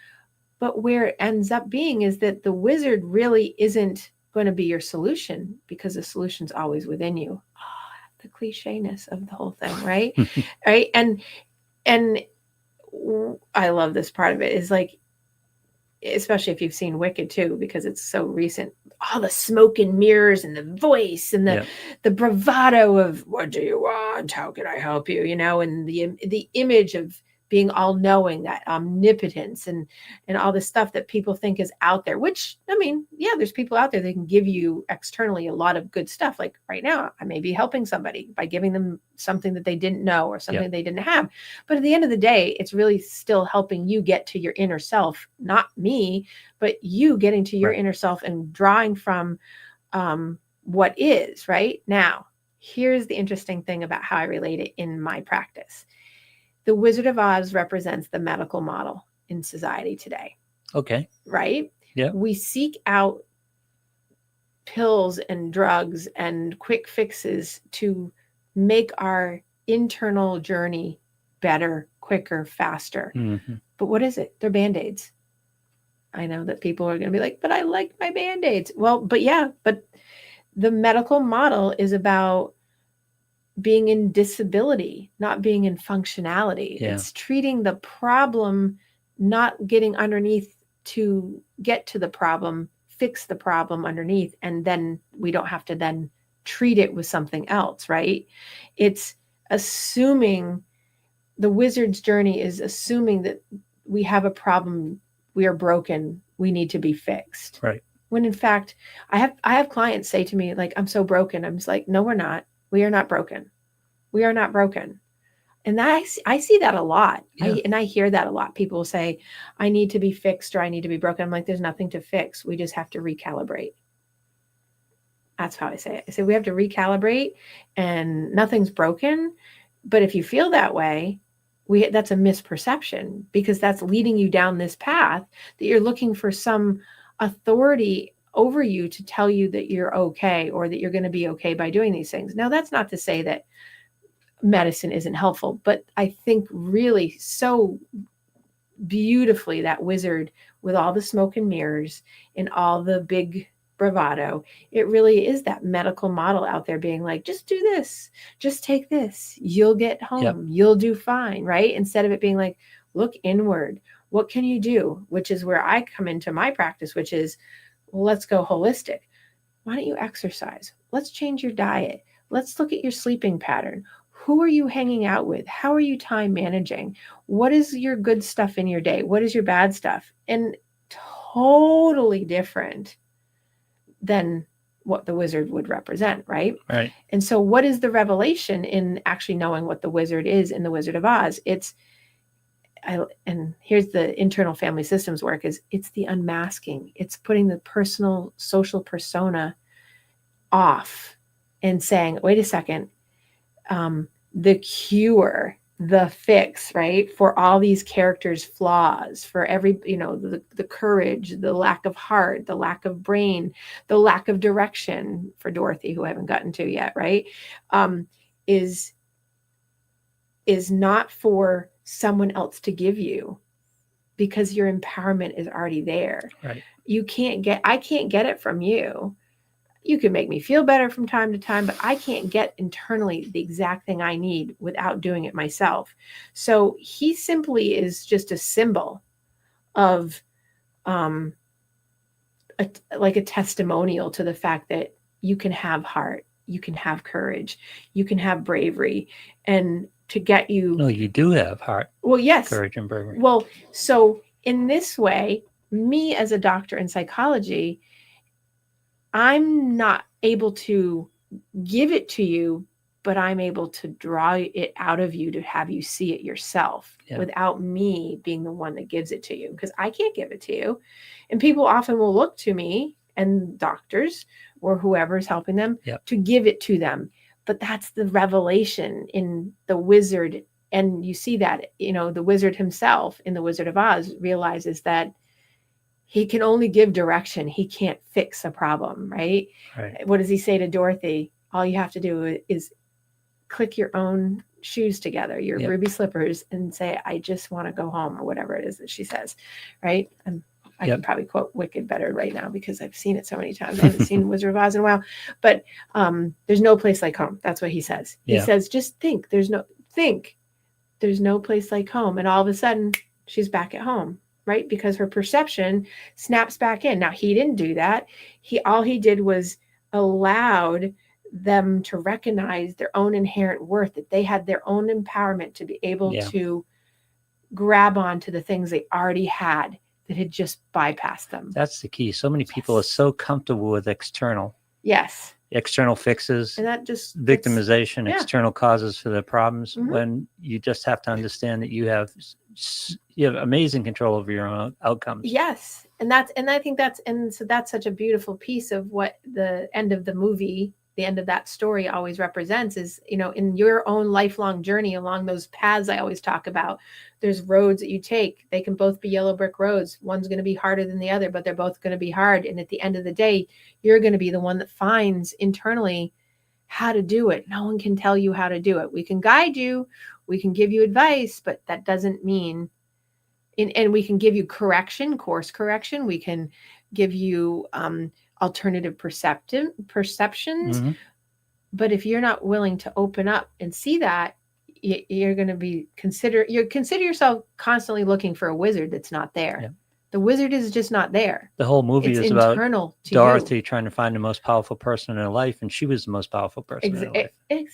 But where it ends up being is that the wizard really isn't going to be your solution, because the solution's always within you. Oh, the cliche-ness of the whole thing, right? Right. And I love this part of it, is like, especially if you've seen Wicked too, because it's so recent, all the smoke and mirrors and the voice and the bravado of, what do you want? How can I help you? You know, and the image of being all knowing, that omnipotence and all the stuff that people think is out there, which, I mean, yeah, there's people out there that can give you externally a lot of good stuff. Like right now, I may be helping somebody by giving them something that they didn't know or something they didn't have. But at the end of the day, it's really still helping you get to your inner self, not me, but you getting to your inner self and drawing from what is right now. Here's the interesting thing about how I relate it in my practice. The Wizard of Oz represents the medical model in society today.
Okay.
Right?
Yeah.
We seek out pills and drugs and quick fixes to make our internal journey better, quicker, faster.
Mm-hmm.
But what is it? They're Band-Aids. I know that people are going to be like, but I like my Band-Aids. Well, but the medical model is about being in disability, not being in functionality.
Yeah.
It's treating the problem, not getting underneath to get to the problem, fix the problem underneath, and then we don't have to then treat it with something else, right? It's assuming, the wizard's journey is assuming that we have a problem, we are broken, we need to be fixed.
Right.
When in fact, I have clients say to me, like, I'm so broken. I'm just like, no, we're not. We are not broken. We are not broken. And I see that a lot.
Yeah.
I hear that a lot. People will say, I need to be fixed or I need to be broken. I'm like, there's nothing to fix. We just have to recalibrate. That's how I say it. I say we have to recalibrate and nothing's broken. But if you feel that way, that's a misperception, because that's leading you down this path that you're looking for some authority over you to tell you that you're okay, or that you're going to be okay by doing these things. Now, that's not to say that medicine isn't helpful, but I think really so beautifully that wizard, with all the smoke and mirrors and all the big bravado, it really is that medical model out there being like, just do this, just take this, you'll get home, you'll do fine, right? Instead of it being like, look inward, what can you do? Which is where I come into my practice, which is, well, let's go holistic. Why don't you exercise? Let's change your diet. Let's look at your sleeping pattern. Who are you hanging out with? How are you time managing? What is your good stuff in your day? What is your bad stuff? And totally different than what the wizard would represent, right?
Right.
And so what is the revelation in actually knowing what the wizard is in the Wizard of Oz? And here's the internal family systems work, it's the unmasking. It's putting the personal social persona off and saying, wait a second, the cure, the fix, right? For all these characters' flaws, for every, the courage, the lack of heart, the lack of brain, the lack of direction for Dorothy, who I haven't gotten to yet, right? Is not for someone else to give you, because your empowerment is already there.
Right.
I can't get it from you. You can make me feel better from time to time, but I can't get internally the exact thing I need without doing it myself. So he simply is just a symbol of like a testimonial to the fact that you can have heart, you can have courage, you can have bravery, and to get you.
No, you do have heart.
Well, yes.
Courage and bravery.
Well, so in this way, me as a doctor in psychology, I'm not able to give it to you, but I'm able to draw it out of you to have you see it yourself without me being the one that gives it to you, because I can't give it to you. And people often will look to me and doctors or whoever's helping them to give it to them. But that's the revelation in the wizard. And you see that, the wizard himself in the Wizard of Oz realizes that he can only give direction. He can't fix a problem, right? What does he say to Dorothy? All you have to do is click your own shoes together, your ruby slippers, and say, I just want to go home, or whatever it is that she says, right? I'm I can probably quote Wicked better right now because I've seen it so many times. I haven't seen Wizard of Oz in a while, but there's no place like home. That's what he says. He says, just think, there's no place like home. And all of a sudden she's back at home, right? Because her perception snaps back in. Now he didn't do that. All he did was allowed them to recognize their own inherent worth, that they had their own empowerment to be able to grab onto the things they already had that had just bypassed them.
That's the key. So many people are so comfortable with external fixes,
and that just
victimization, external causes for their problems, when you just have to understand that you have amazing control over your own outcomes.
Yes. And I think so that's such a beautiful piece of what the end of the movie, the end of that story always represents is, in your own lifelong journey along those paths I always talk about, there's roads that you take. They can both be yellow brick roads. One's going to be harder than the other, but they're both going to be hard. And at the end of the day, you're going to be the one that finds internally how to do it. No one can tell you how to do it. We can guide you. We can give you advice, but that doesn't mean, and we can give you course correction. We can give you alternative perceptions. But if you're not willing to open up and see that, you're going to be consider yourself constantly looking for a wizard that's not there. Yeah. The wizard is just not there.
The whole movie is about Dorothy trying to find the most powerful person in her life, and she was the most powerful person in her life.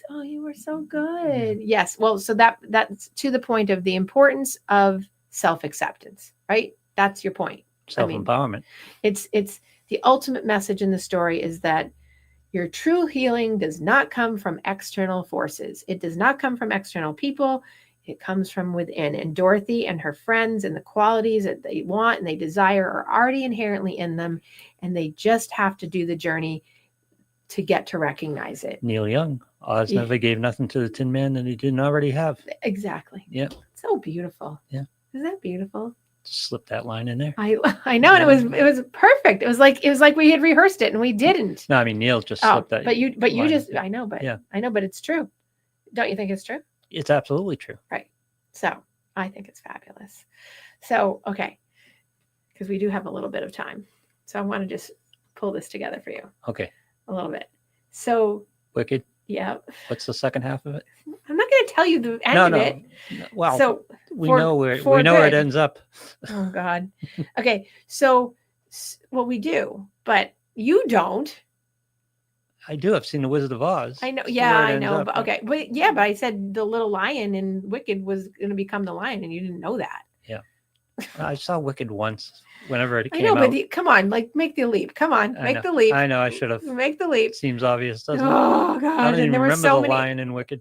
Oh, you were so good. Yeah. Yes. Well, so that's to the point of the importance of self-acceptance, right? That's your point.
Self-empowerment.
It's the ultimate message in the story is that your true healing does not come from external forces. It does not come from external people. It comes from within. And Dorothy and her friends and the qualities that they want and they desire are already inherently in them. And they just have to do the journey to get to recognize it.
Neil Young, Oz never gave nothing to the Tin Man that he didn't already have.
Exactly.
Yeah.
So beautiful.
Yeah.
Isn't that beautiful?
Just slip that line in there.
I know, and it was perfect. It was like we had rehearsed it and we didn't.
No, I mean Neil just slipped that.
But you just I know, but it's true. Don't you think it's true?
It's absolutely true.
Right. So I think it's fabulous. So okay, because we do have a little bit of time, so I want to just pull this together for you.
Okay.
A little bit. So
Wicked.
Yeah.
What's the second half of it?
I'm not going to tell you the end of it.
No. Well,
so
we know where it ends up.
Oh God. Okay. So, well, we do, but you don't.
I do. I've seen The Wizard of Oz.
I know. Yeah, I know. But okay. But I said the little lion in Wicked was going to become the lion, and you didn't know that.
Yeah. I saw Wicked once. Whenever it came
out.
But
come on, make the leap. Come on, make the leap.
I know, I should have.
Make the leap.
Seems obvious, doesn't it?
Oh God!
I don't even remember the lion in Wicked.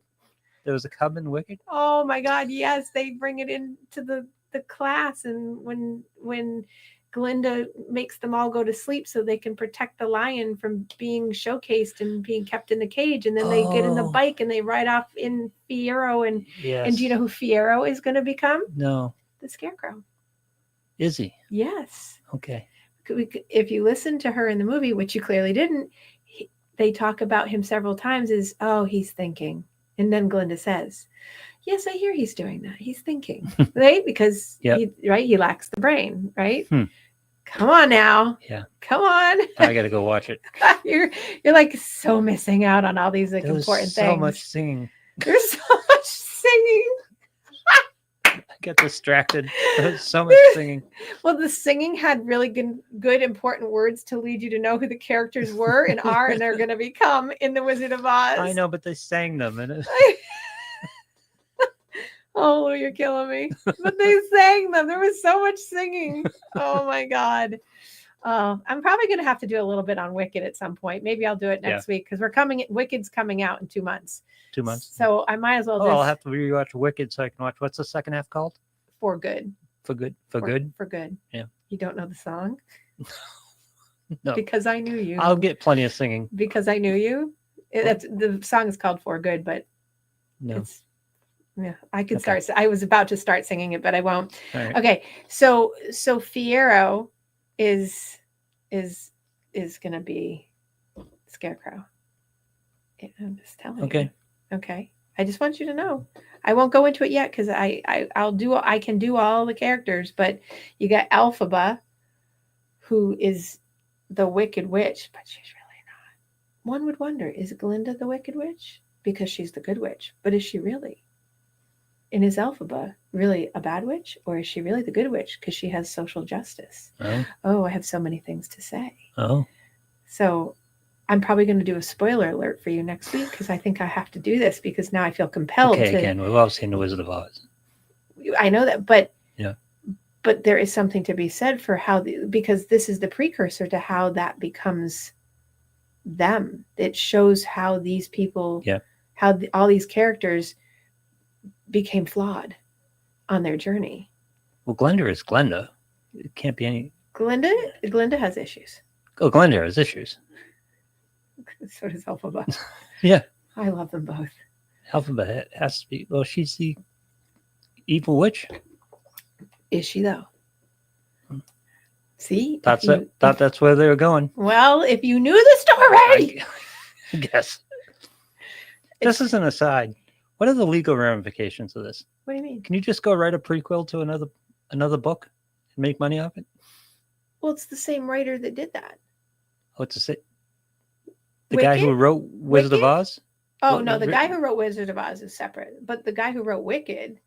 There was a cub in Wicked.
Oh my God! Yes, they bring it into the class, and when Glinda makes them all go to sleep so they can protect the lion from being showcased and being kept in the cage, and then they get in the bike and they ride off in Fiero, and do you know who Fiero is going to become?
No.
The Scarecrow.
Is he?
Yes.
Okay.
If you listen to her in the movie, which you clearly didn't, they talk about him several times as, oh, he's thinking. And then Glinda says, yes, I hear he's doing that. He's thinking, right? Because he lacks the brain, right? Come on now.
Yeah.
Come on.
I got to go watch it.
You're like so missing out on all these important things.
So much singing.
There's so much singing.
I got distracted. There's so much singing.
Well, the singing had really good, important words to lead you to know who the characters were and are and are going to become in The Wizard of Oz.
I know, but they sang them.
Oh, you're killing me. But they sang them. There was so much singing. Oh, my God. I'm probably going to have to do a little bit on Wicked at some point. Maybe I'll do it next week because Wicked's coming out in 2 months.
2 months.
So I might as well
I'll have to rewatch Wicked so I can watch. What's the second half called?
For Good.
For Good. For Good?
For Good.
Yeah.
You don't know the song?
No.
Because I Knew You.
I'll get plenty of singing.
Because I Knew You? The song is called For Good, but it's... Yeah, I could start. I was about to start singing it, but I won't.
Right.
Okay. So Fiero is going to be Scarecrow. I'm just telling you. Okay. I just want you to know. I won't go into it yet because I can do all the characters, but you got Elphaba, who is the Wicked Witch, but she's really not. One would wonder, is Glinda the Wicked Witch? Because she's the good witch. But is she really? And is Elphaba really a bad witch? Or is she really the good witch because she has social justice? Oh, I have so many things to say.
Oh.
So I'm probably going to do a spoiler alert for you next week because I think I have to do this because now I feel compelled to.
Again, we've all seen The Wizard of Oz.
I know that, but
yeah.
But there is something to be said for how, because this is the precursor to how that becomes them. It shows how these people, how all these characters became flawed on their journey.
Well, Glinda is Glinda. It can't be any.
Glinda has issues.
Oh, Glinda has issues.
So does Elphaba.
Yeah.
I love them both.
Elphaba has to be. Well, she's the evil witch.
Is she though? See,
thought that's where they were going.
Well, if you knew the story,
I guess. Just as an aside, what are the legal ramifications of this?
What do you mean?
Can you just go write a prequel to another book and make money off it?
Well, it's the same writer that did that.
Oh, it's the guy who wrote Wizard of Oz?
Oh, no, the guy who wrote Wizard of Oz is separate. But the guy who wrote Wicked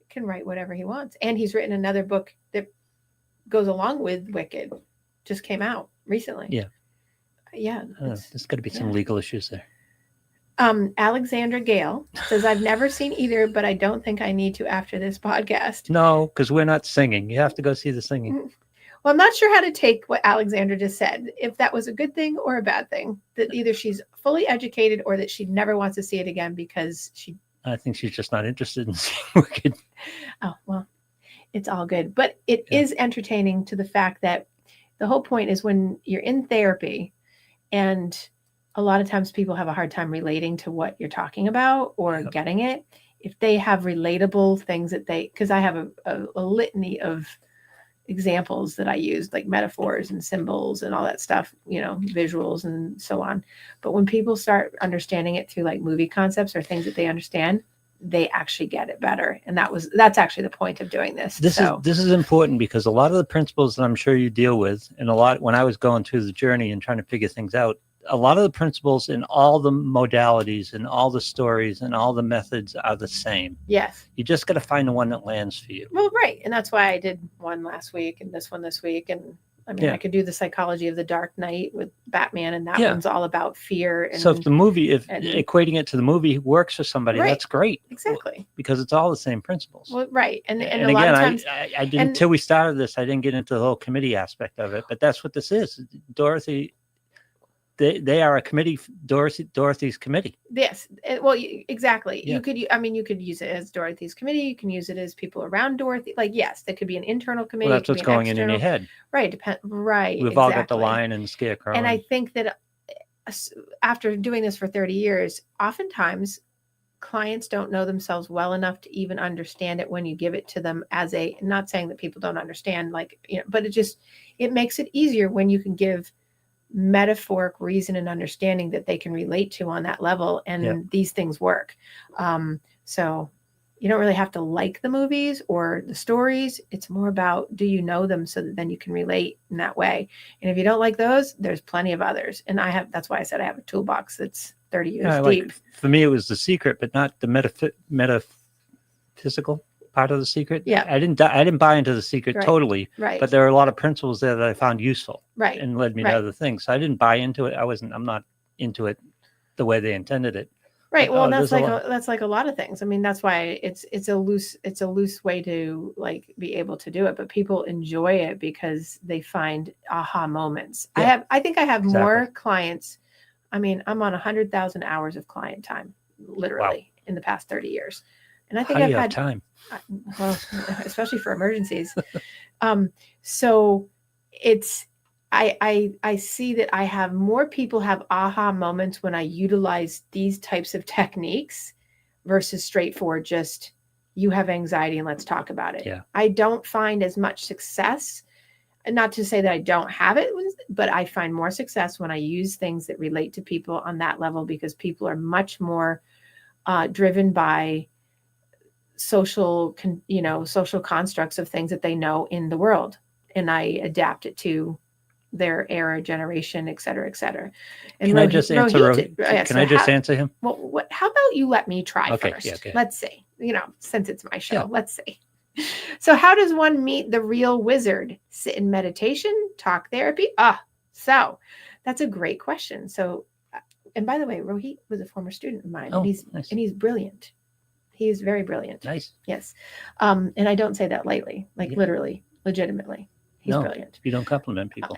can write whatever he wants. And he's written another book that goes along with Wicked. Just came out recently.
Yeah.
Yeah.
There's got to be some legal issues there.
Alexandra Gale says, I've never seen either, but I don't think I need to after this podcast.
No, because we're not singing. You have to go see the singing.
Well, I'm not sure how to take what Alexandra just said, if that was a good thing or a bad thing, that either she's fully educated or that she never wants to see it again because
I think she's just not interested in seeing Wicked.
Oh, well, it's all good. But it is entertaining to the fact that the whole point is when you're in therapy, and a lot of times people have a hard time relating to what you're talking about or getting it. If they have relatable things that because I have a litany of examples that I use, like metaphors and symbols and all that stuff, visuals and so on. But when people start understanding it through like movie concepts or things that they understand, they actually get it better. And that's actually the point of doing this.
This is important because a lot of the principles that I'm sure you deal with, and when I was going through the journey and trying to figure things out, a lot of the principles in all the modalities and all the stories and all the methods are the same.
Yes.
You just got to find the one that lands for you.
Well, right. And that's why I did one last week and this one this week. And I mean, I could do the psychology of the Dark Knight with Batman, and that one's all about fear. And,
so if equating it to the movie works for somebody, that's great.
Exactly.
Because it's all the same principles.
Well, right. And
a
lot
again,
of times,
I didn't, until we started this, I didn't get into the whole committee aspect of it, but that's what this is. Dorothy, they are a committee, Dorothy's committee.
Yes. Well, exactly.
Yeah.
You could use it as Dorothy's committee. You can use it as people around Dorothy. Like, yes, that could be an internal committee.
Well, that's what's going in your head.
Right. Right.
We've all got the Lion and the Scarecrow.
And I think that after doing this for 30 years, oftentimes clients don't know themselves well enough to even understand it when you give it to them as not saying that people don't understand, but it makes it easier when you can give metaphoric reason and understanding that they can relate to on that level, and these things work. So you don't really have to like the movies or the stories. It's more about, do you know them, so that then you can relate in that way. And if you don't like those, there's plenty of others. And that's why I said I have a toolbox that's 30 years deep.
For me, it was The Secret, but not the metaphysical part of The Secret.
Yeah.
I didn't buy into The Secret totally.
Right.
But there are a lot of principles there that I found useful.
Right.
And led me to other things. So I didn't buy into it. I'm not into it the way they intended it.
Right. Well, that's like a lot of things. I mean, that's why it's a loose way to be able to do it, but people enjoy it because they find aha moments.
Yeah.
I think I have more clients. I mean, I'm on 100,000 hours of client time, literally, in the past 30 years. And I think
How
I've
do you
had
have time.
Well, especially for emergencies. So I see that I have more people have aha moments when I utilize these types of techniques versus straightforward, just you have anxiety and let's talk about it.
Yeah.
I don't find as much success, not to say that I don't have it, but I find more success when I use things that relate to people on that level, because people are much more driven by social constructs of things that they know in the world. and I adapt it to their era, generation, et cetera, et cetera. And
can I just answer? Can I just answer him?
Well, how about you let me try first?
Yeah, okay.
Let's see. Since it's my show,
Yeah.
let's see. So how does one meet the real wizard? Sit in meditation, talk therapy? So that's a great question. So, and by the way, Rohit was a former student of mine, and he's brilliant. He is very brilliant.
Nice.
Yes. And I don't say that lightly, like literally, legitimately. He's brilliant.
You don't compliment people.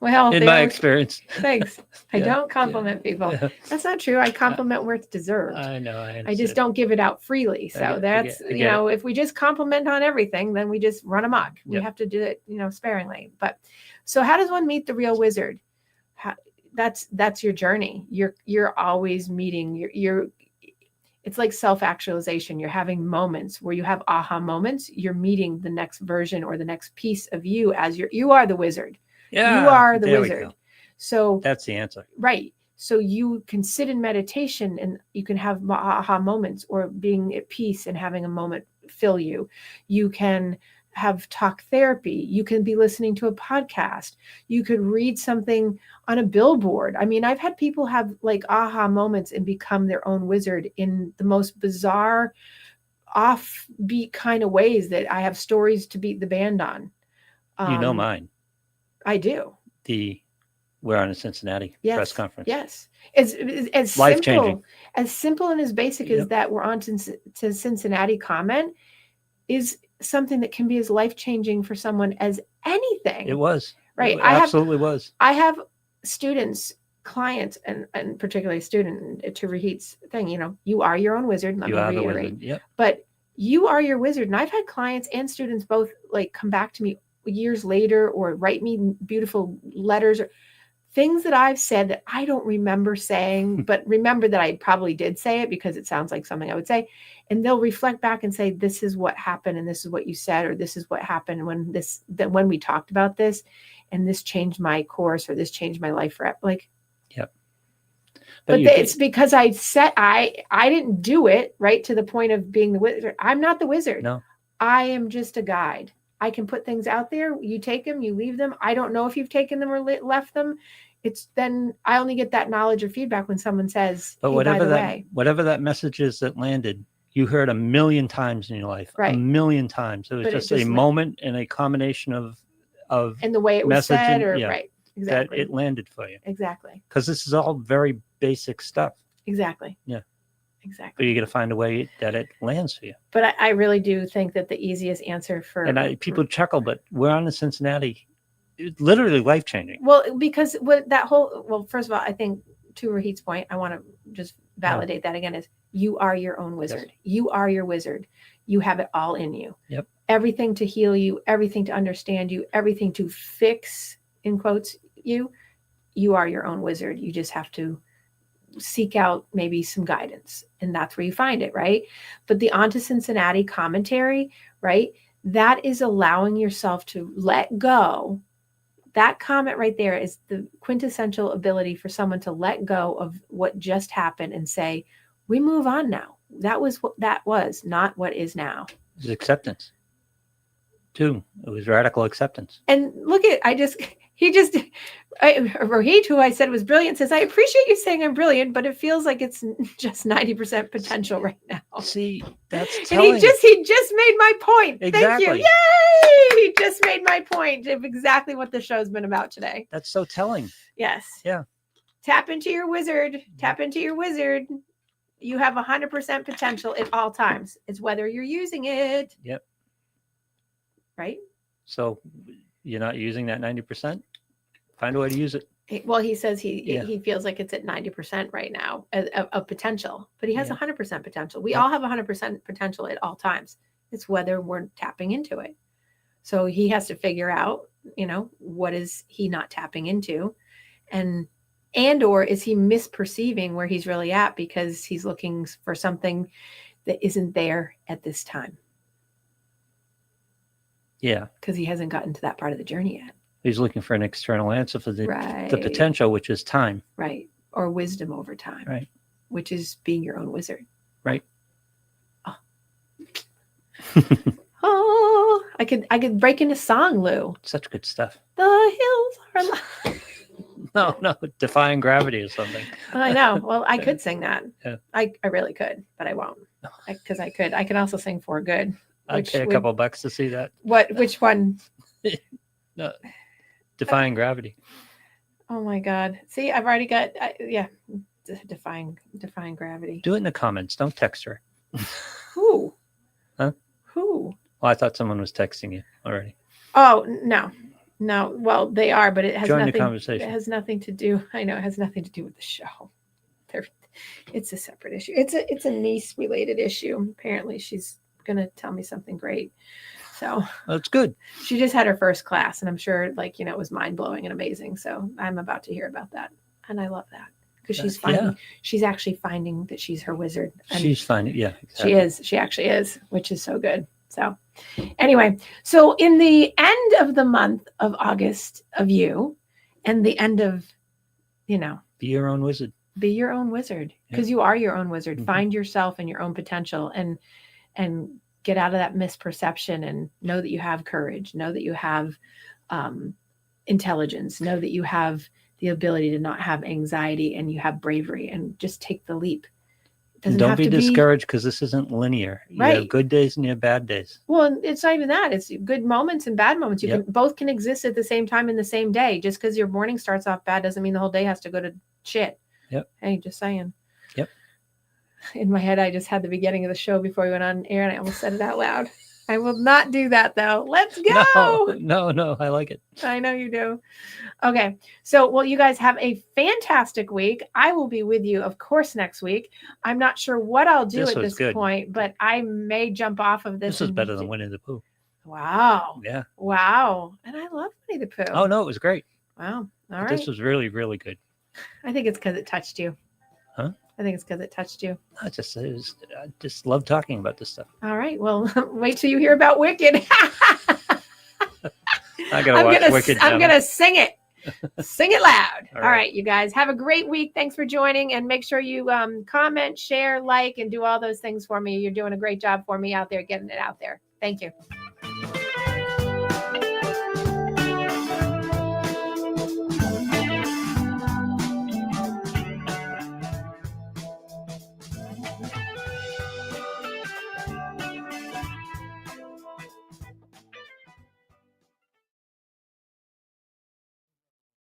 Well,
in my experience.
Thanks. I don't compliment people. Yeah. That's not true. I compliment where it's deserved.
I know.
I just don't give it out freely. So if we just compliment on everything, then we just run amok. We have to do it, sparingly. But so how does one meet the real wizard? That's your journey. You're always meeting it's like self-actualization. You're having moments where you have aha moments. You're meeting the next version or the next piece of you as you are the wizard. Yeah, you are the wizard. So
that's the answer.
Right. So you can sit in meditation and you can have aha moments, or being at peace and having a moment fill you. You can have talk therapy. You can be listening to a podcast. You could read something on a billboard. I mean, I've had people have like aha moments and become their own wizard in the most bizarre, offbeat kind of ways that I have stories to beat the band on.
Mine.
I do.
We're on a Cincinnati press conference.
Yes. As
life-changing.
As simple and as basic as that we're on to Cincinnati comment is something that can be as life-changing for someone as anything.
It was.
Right.
It absolutely was.
I have students, clients, and particularly student, to Rahit's thing, you are your own wizard. Let me reiterate.
Yep.
But you are your wizard. And I've had clients and students both like come back to me years later or write me beautiful letters or things that I've said that I don't remember saying, but remember that I probably did say it because it sounds like something I would say. And they'll reflect back and say, this is what happened. And this is what you said, or this is what happened when we talked about this, and this changed my course, or this changed my life forever. Like,
yep.
But it's because I said, I didn't do it right to the point of being the wizard. I'm not the wizard.
No,
I am just a guide. I can put things out there. You take them, you leave them. I don't know if you've taken them or left them. Then I only get that knowledge or feedback when someone says,
but whatever that message is that landed, you heard a million times in your life, right? A million times. It was just a moment and a combination of
and the way it was said, or right.
Exactly. That it landed for you.
Exactly.
Because this is all very basic stuff.
Exactly.
Yeah.
Exactly.
But you got to find a way that it lands for you.
But I really do think that the easiest answer
people chuckle, but we're on the Cincinnati, it's literally life-changing.
Well, because first of all, I think to Rahit's point, I want to just validate that again, is you are your own wizard. Yes. You are your wizard. You have it all in you.
Yep.
Everything to heal you, everything to understand you, everything to fix, in quotes, you are your own wizard. You just have to seek out maybe some guidance, and that's where you find it, right? But the On to Cincinnati commentary, right? That is allowing yourself to let go. That comment right there is the quintessential ability for someone to let go of what just happened and say, we move on now. That was what that was, not what is now.
It's acceptance. Too. It was radical acceptance.
And look at, Rohit, who I said was brilliant, says, I appreciate you saying I'm brilliant, but it feels like it's just 90% potential right now.
See, that's telling.
And he just made my point.
Exactly.
Thank you. Yay! He just made my point of exactly what the show's been about today.
That's so telling.
Yes.
Yeah.
Tap into your wizard. Tap into your wizard. You have 100% potential at all times. It's whether you're using it.
Yep.
Right?
So you're not using that 90%? Find a way to use it.
Well, he says he feels like it's at 90% right now of potential, but he has 100% potential. We all have 100% potential at all times. It's whether we're tapping into it. So he has to figure out, what is he not tapping into, and or is he misperceiving where he's really at because he's looking for something that isn't there at this time.
Yeah.
Because he hasn't gotten to that part of the journey yet.
He's looking for an external answer for the potential, which is time.
Right. Or wisdom over time.
Right.
Which is being your own wizard.
Right.
Oh, I could break into song, Lou.
Such good stuff.
The hills are alive.
No, defying gravity or something.
I know. Well, I could sing that.
Yeah.
I really could, but I won't. Because I could. I could also sing For Good.
I'd pay a couple bucks to see that.
Which one?
No, defying gravity.
Oh my God. See, I've already got defying gravity.
Do it in the comments. Don't text her.
Who?
Huh?
Who?
Well, I thought someone was texting you already.
Oh, no. Well, they are, but it has
Join
nothing.
the conversation.
It has nothing to do. I know it has nothing to do with the show. It's a separate issue. It's a niece related issue. Apparently, she's gonna tell me something great. So
that's good.
She just had her first class, and I'm sure, it was mind blowing and amazing. So I'm about to hear about that, and I love that because she's actually finding that she's her wizard.
She's finding, yeah, exactly.
She is. She actually is, which is so good. So anyway, so in the end of the month of August of you, and the end of,
be your own wizard.
Be your own wizard, because you are your own wizard. Mm-hmm. Find yourself and your own potential, and get out of that misperception, and know that you have courage, know that you have intelligence, know that you have the ability to not have anxiety, and you have bravery, and just take the leap.
And don't be discouraged, because this isn't linear. You have good days and you have bad days.
Well, it's not even that. It's good moments and bad moments. Both can exist at the same time in the same day. Just because your morning starts off bad doesn't mean the whole day has to go to shit.
Yep.
Hey, just saying.
Yep.
In my head, I just had the beginning of the show before we went on air, and I almost said it out loud. I will not do that, though. Let's go.
No, I like it.
I know you do. Okay. So, well, you guys have a fantastic week. I will be with you, of course, next week. I'm not sure what I'll do at this point, but I may jump off of this.
This is better than Winnie the Pooh.
Wow.
Yeah.
Wow. And I love Winnie the Pooh.
Oh, no, it was great.
Wow. All right.
This was really, really good.
I think it's because it touched you.
Huh?
I think it's because it touched you.
I just love talking about this stuff.
All right. Well, wait till you hear about Wicked.
I gotta watch Wicked.
I'm gonna sing it. Sing it loud.
All
right, you guys. Have a great week. Thanks for joining, and make sure you comment, share, like, and do all those things for me. You're doing a great job for me out there, getting it out there. Thank you.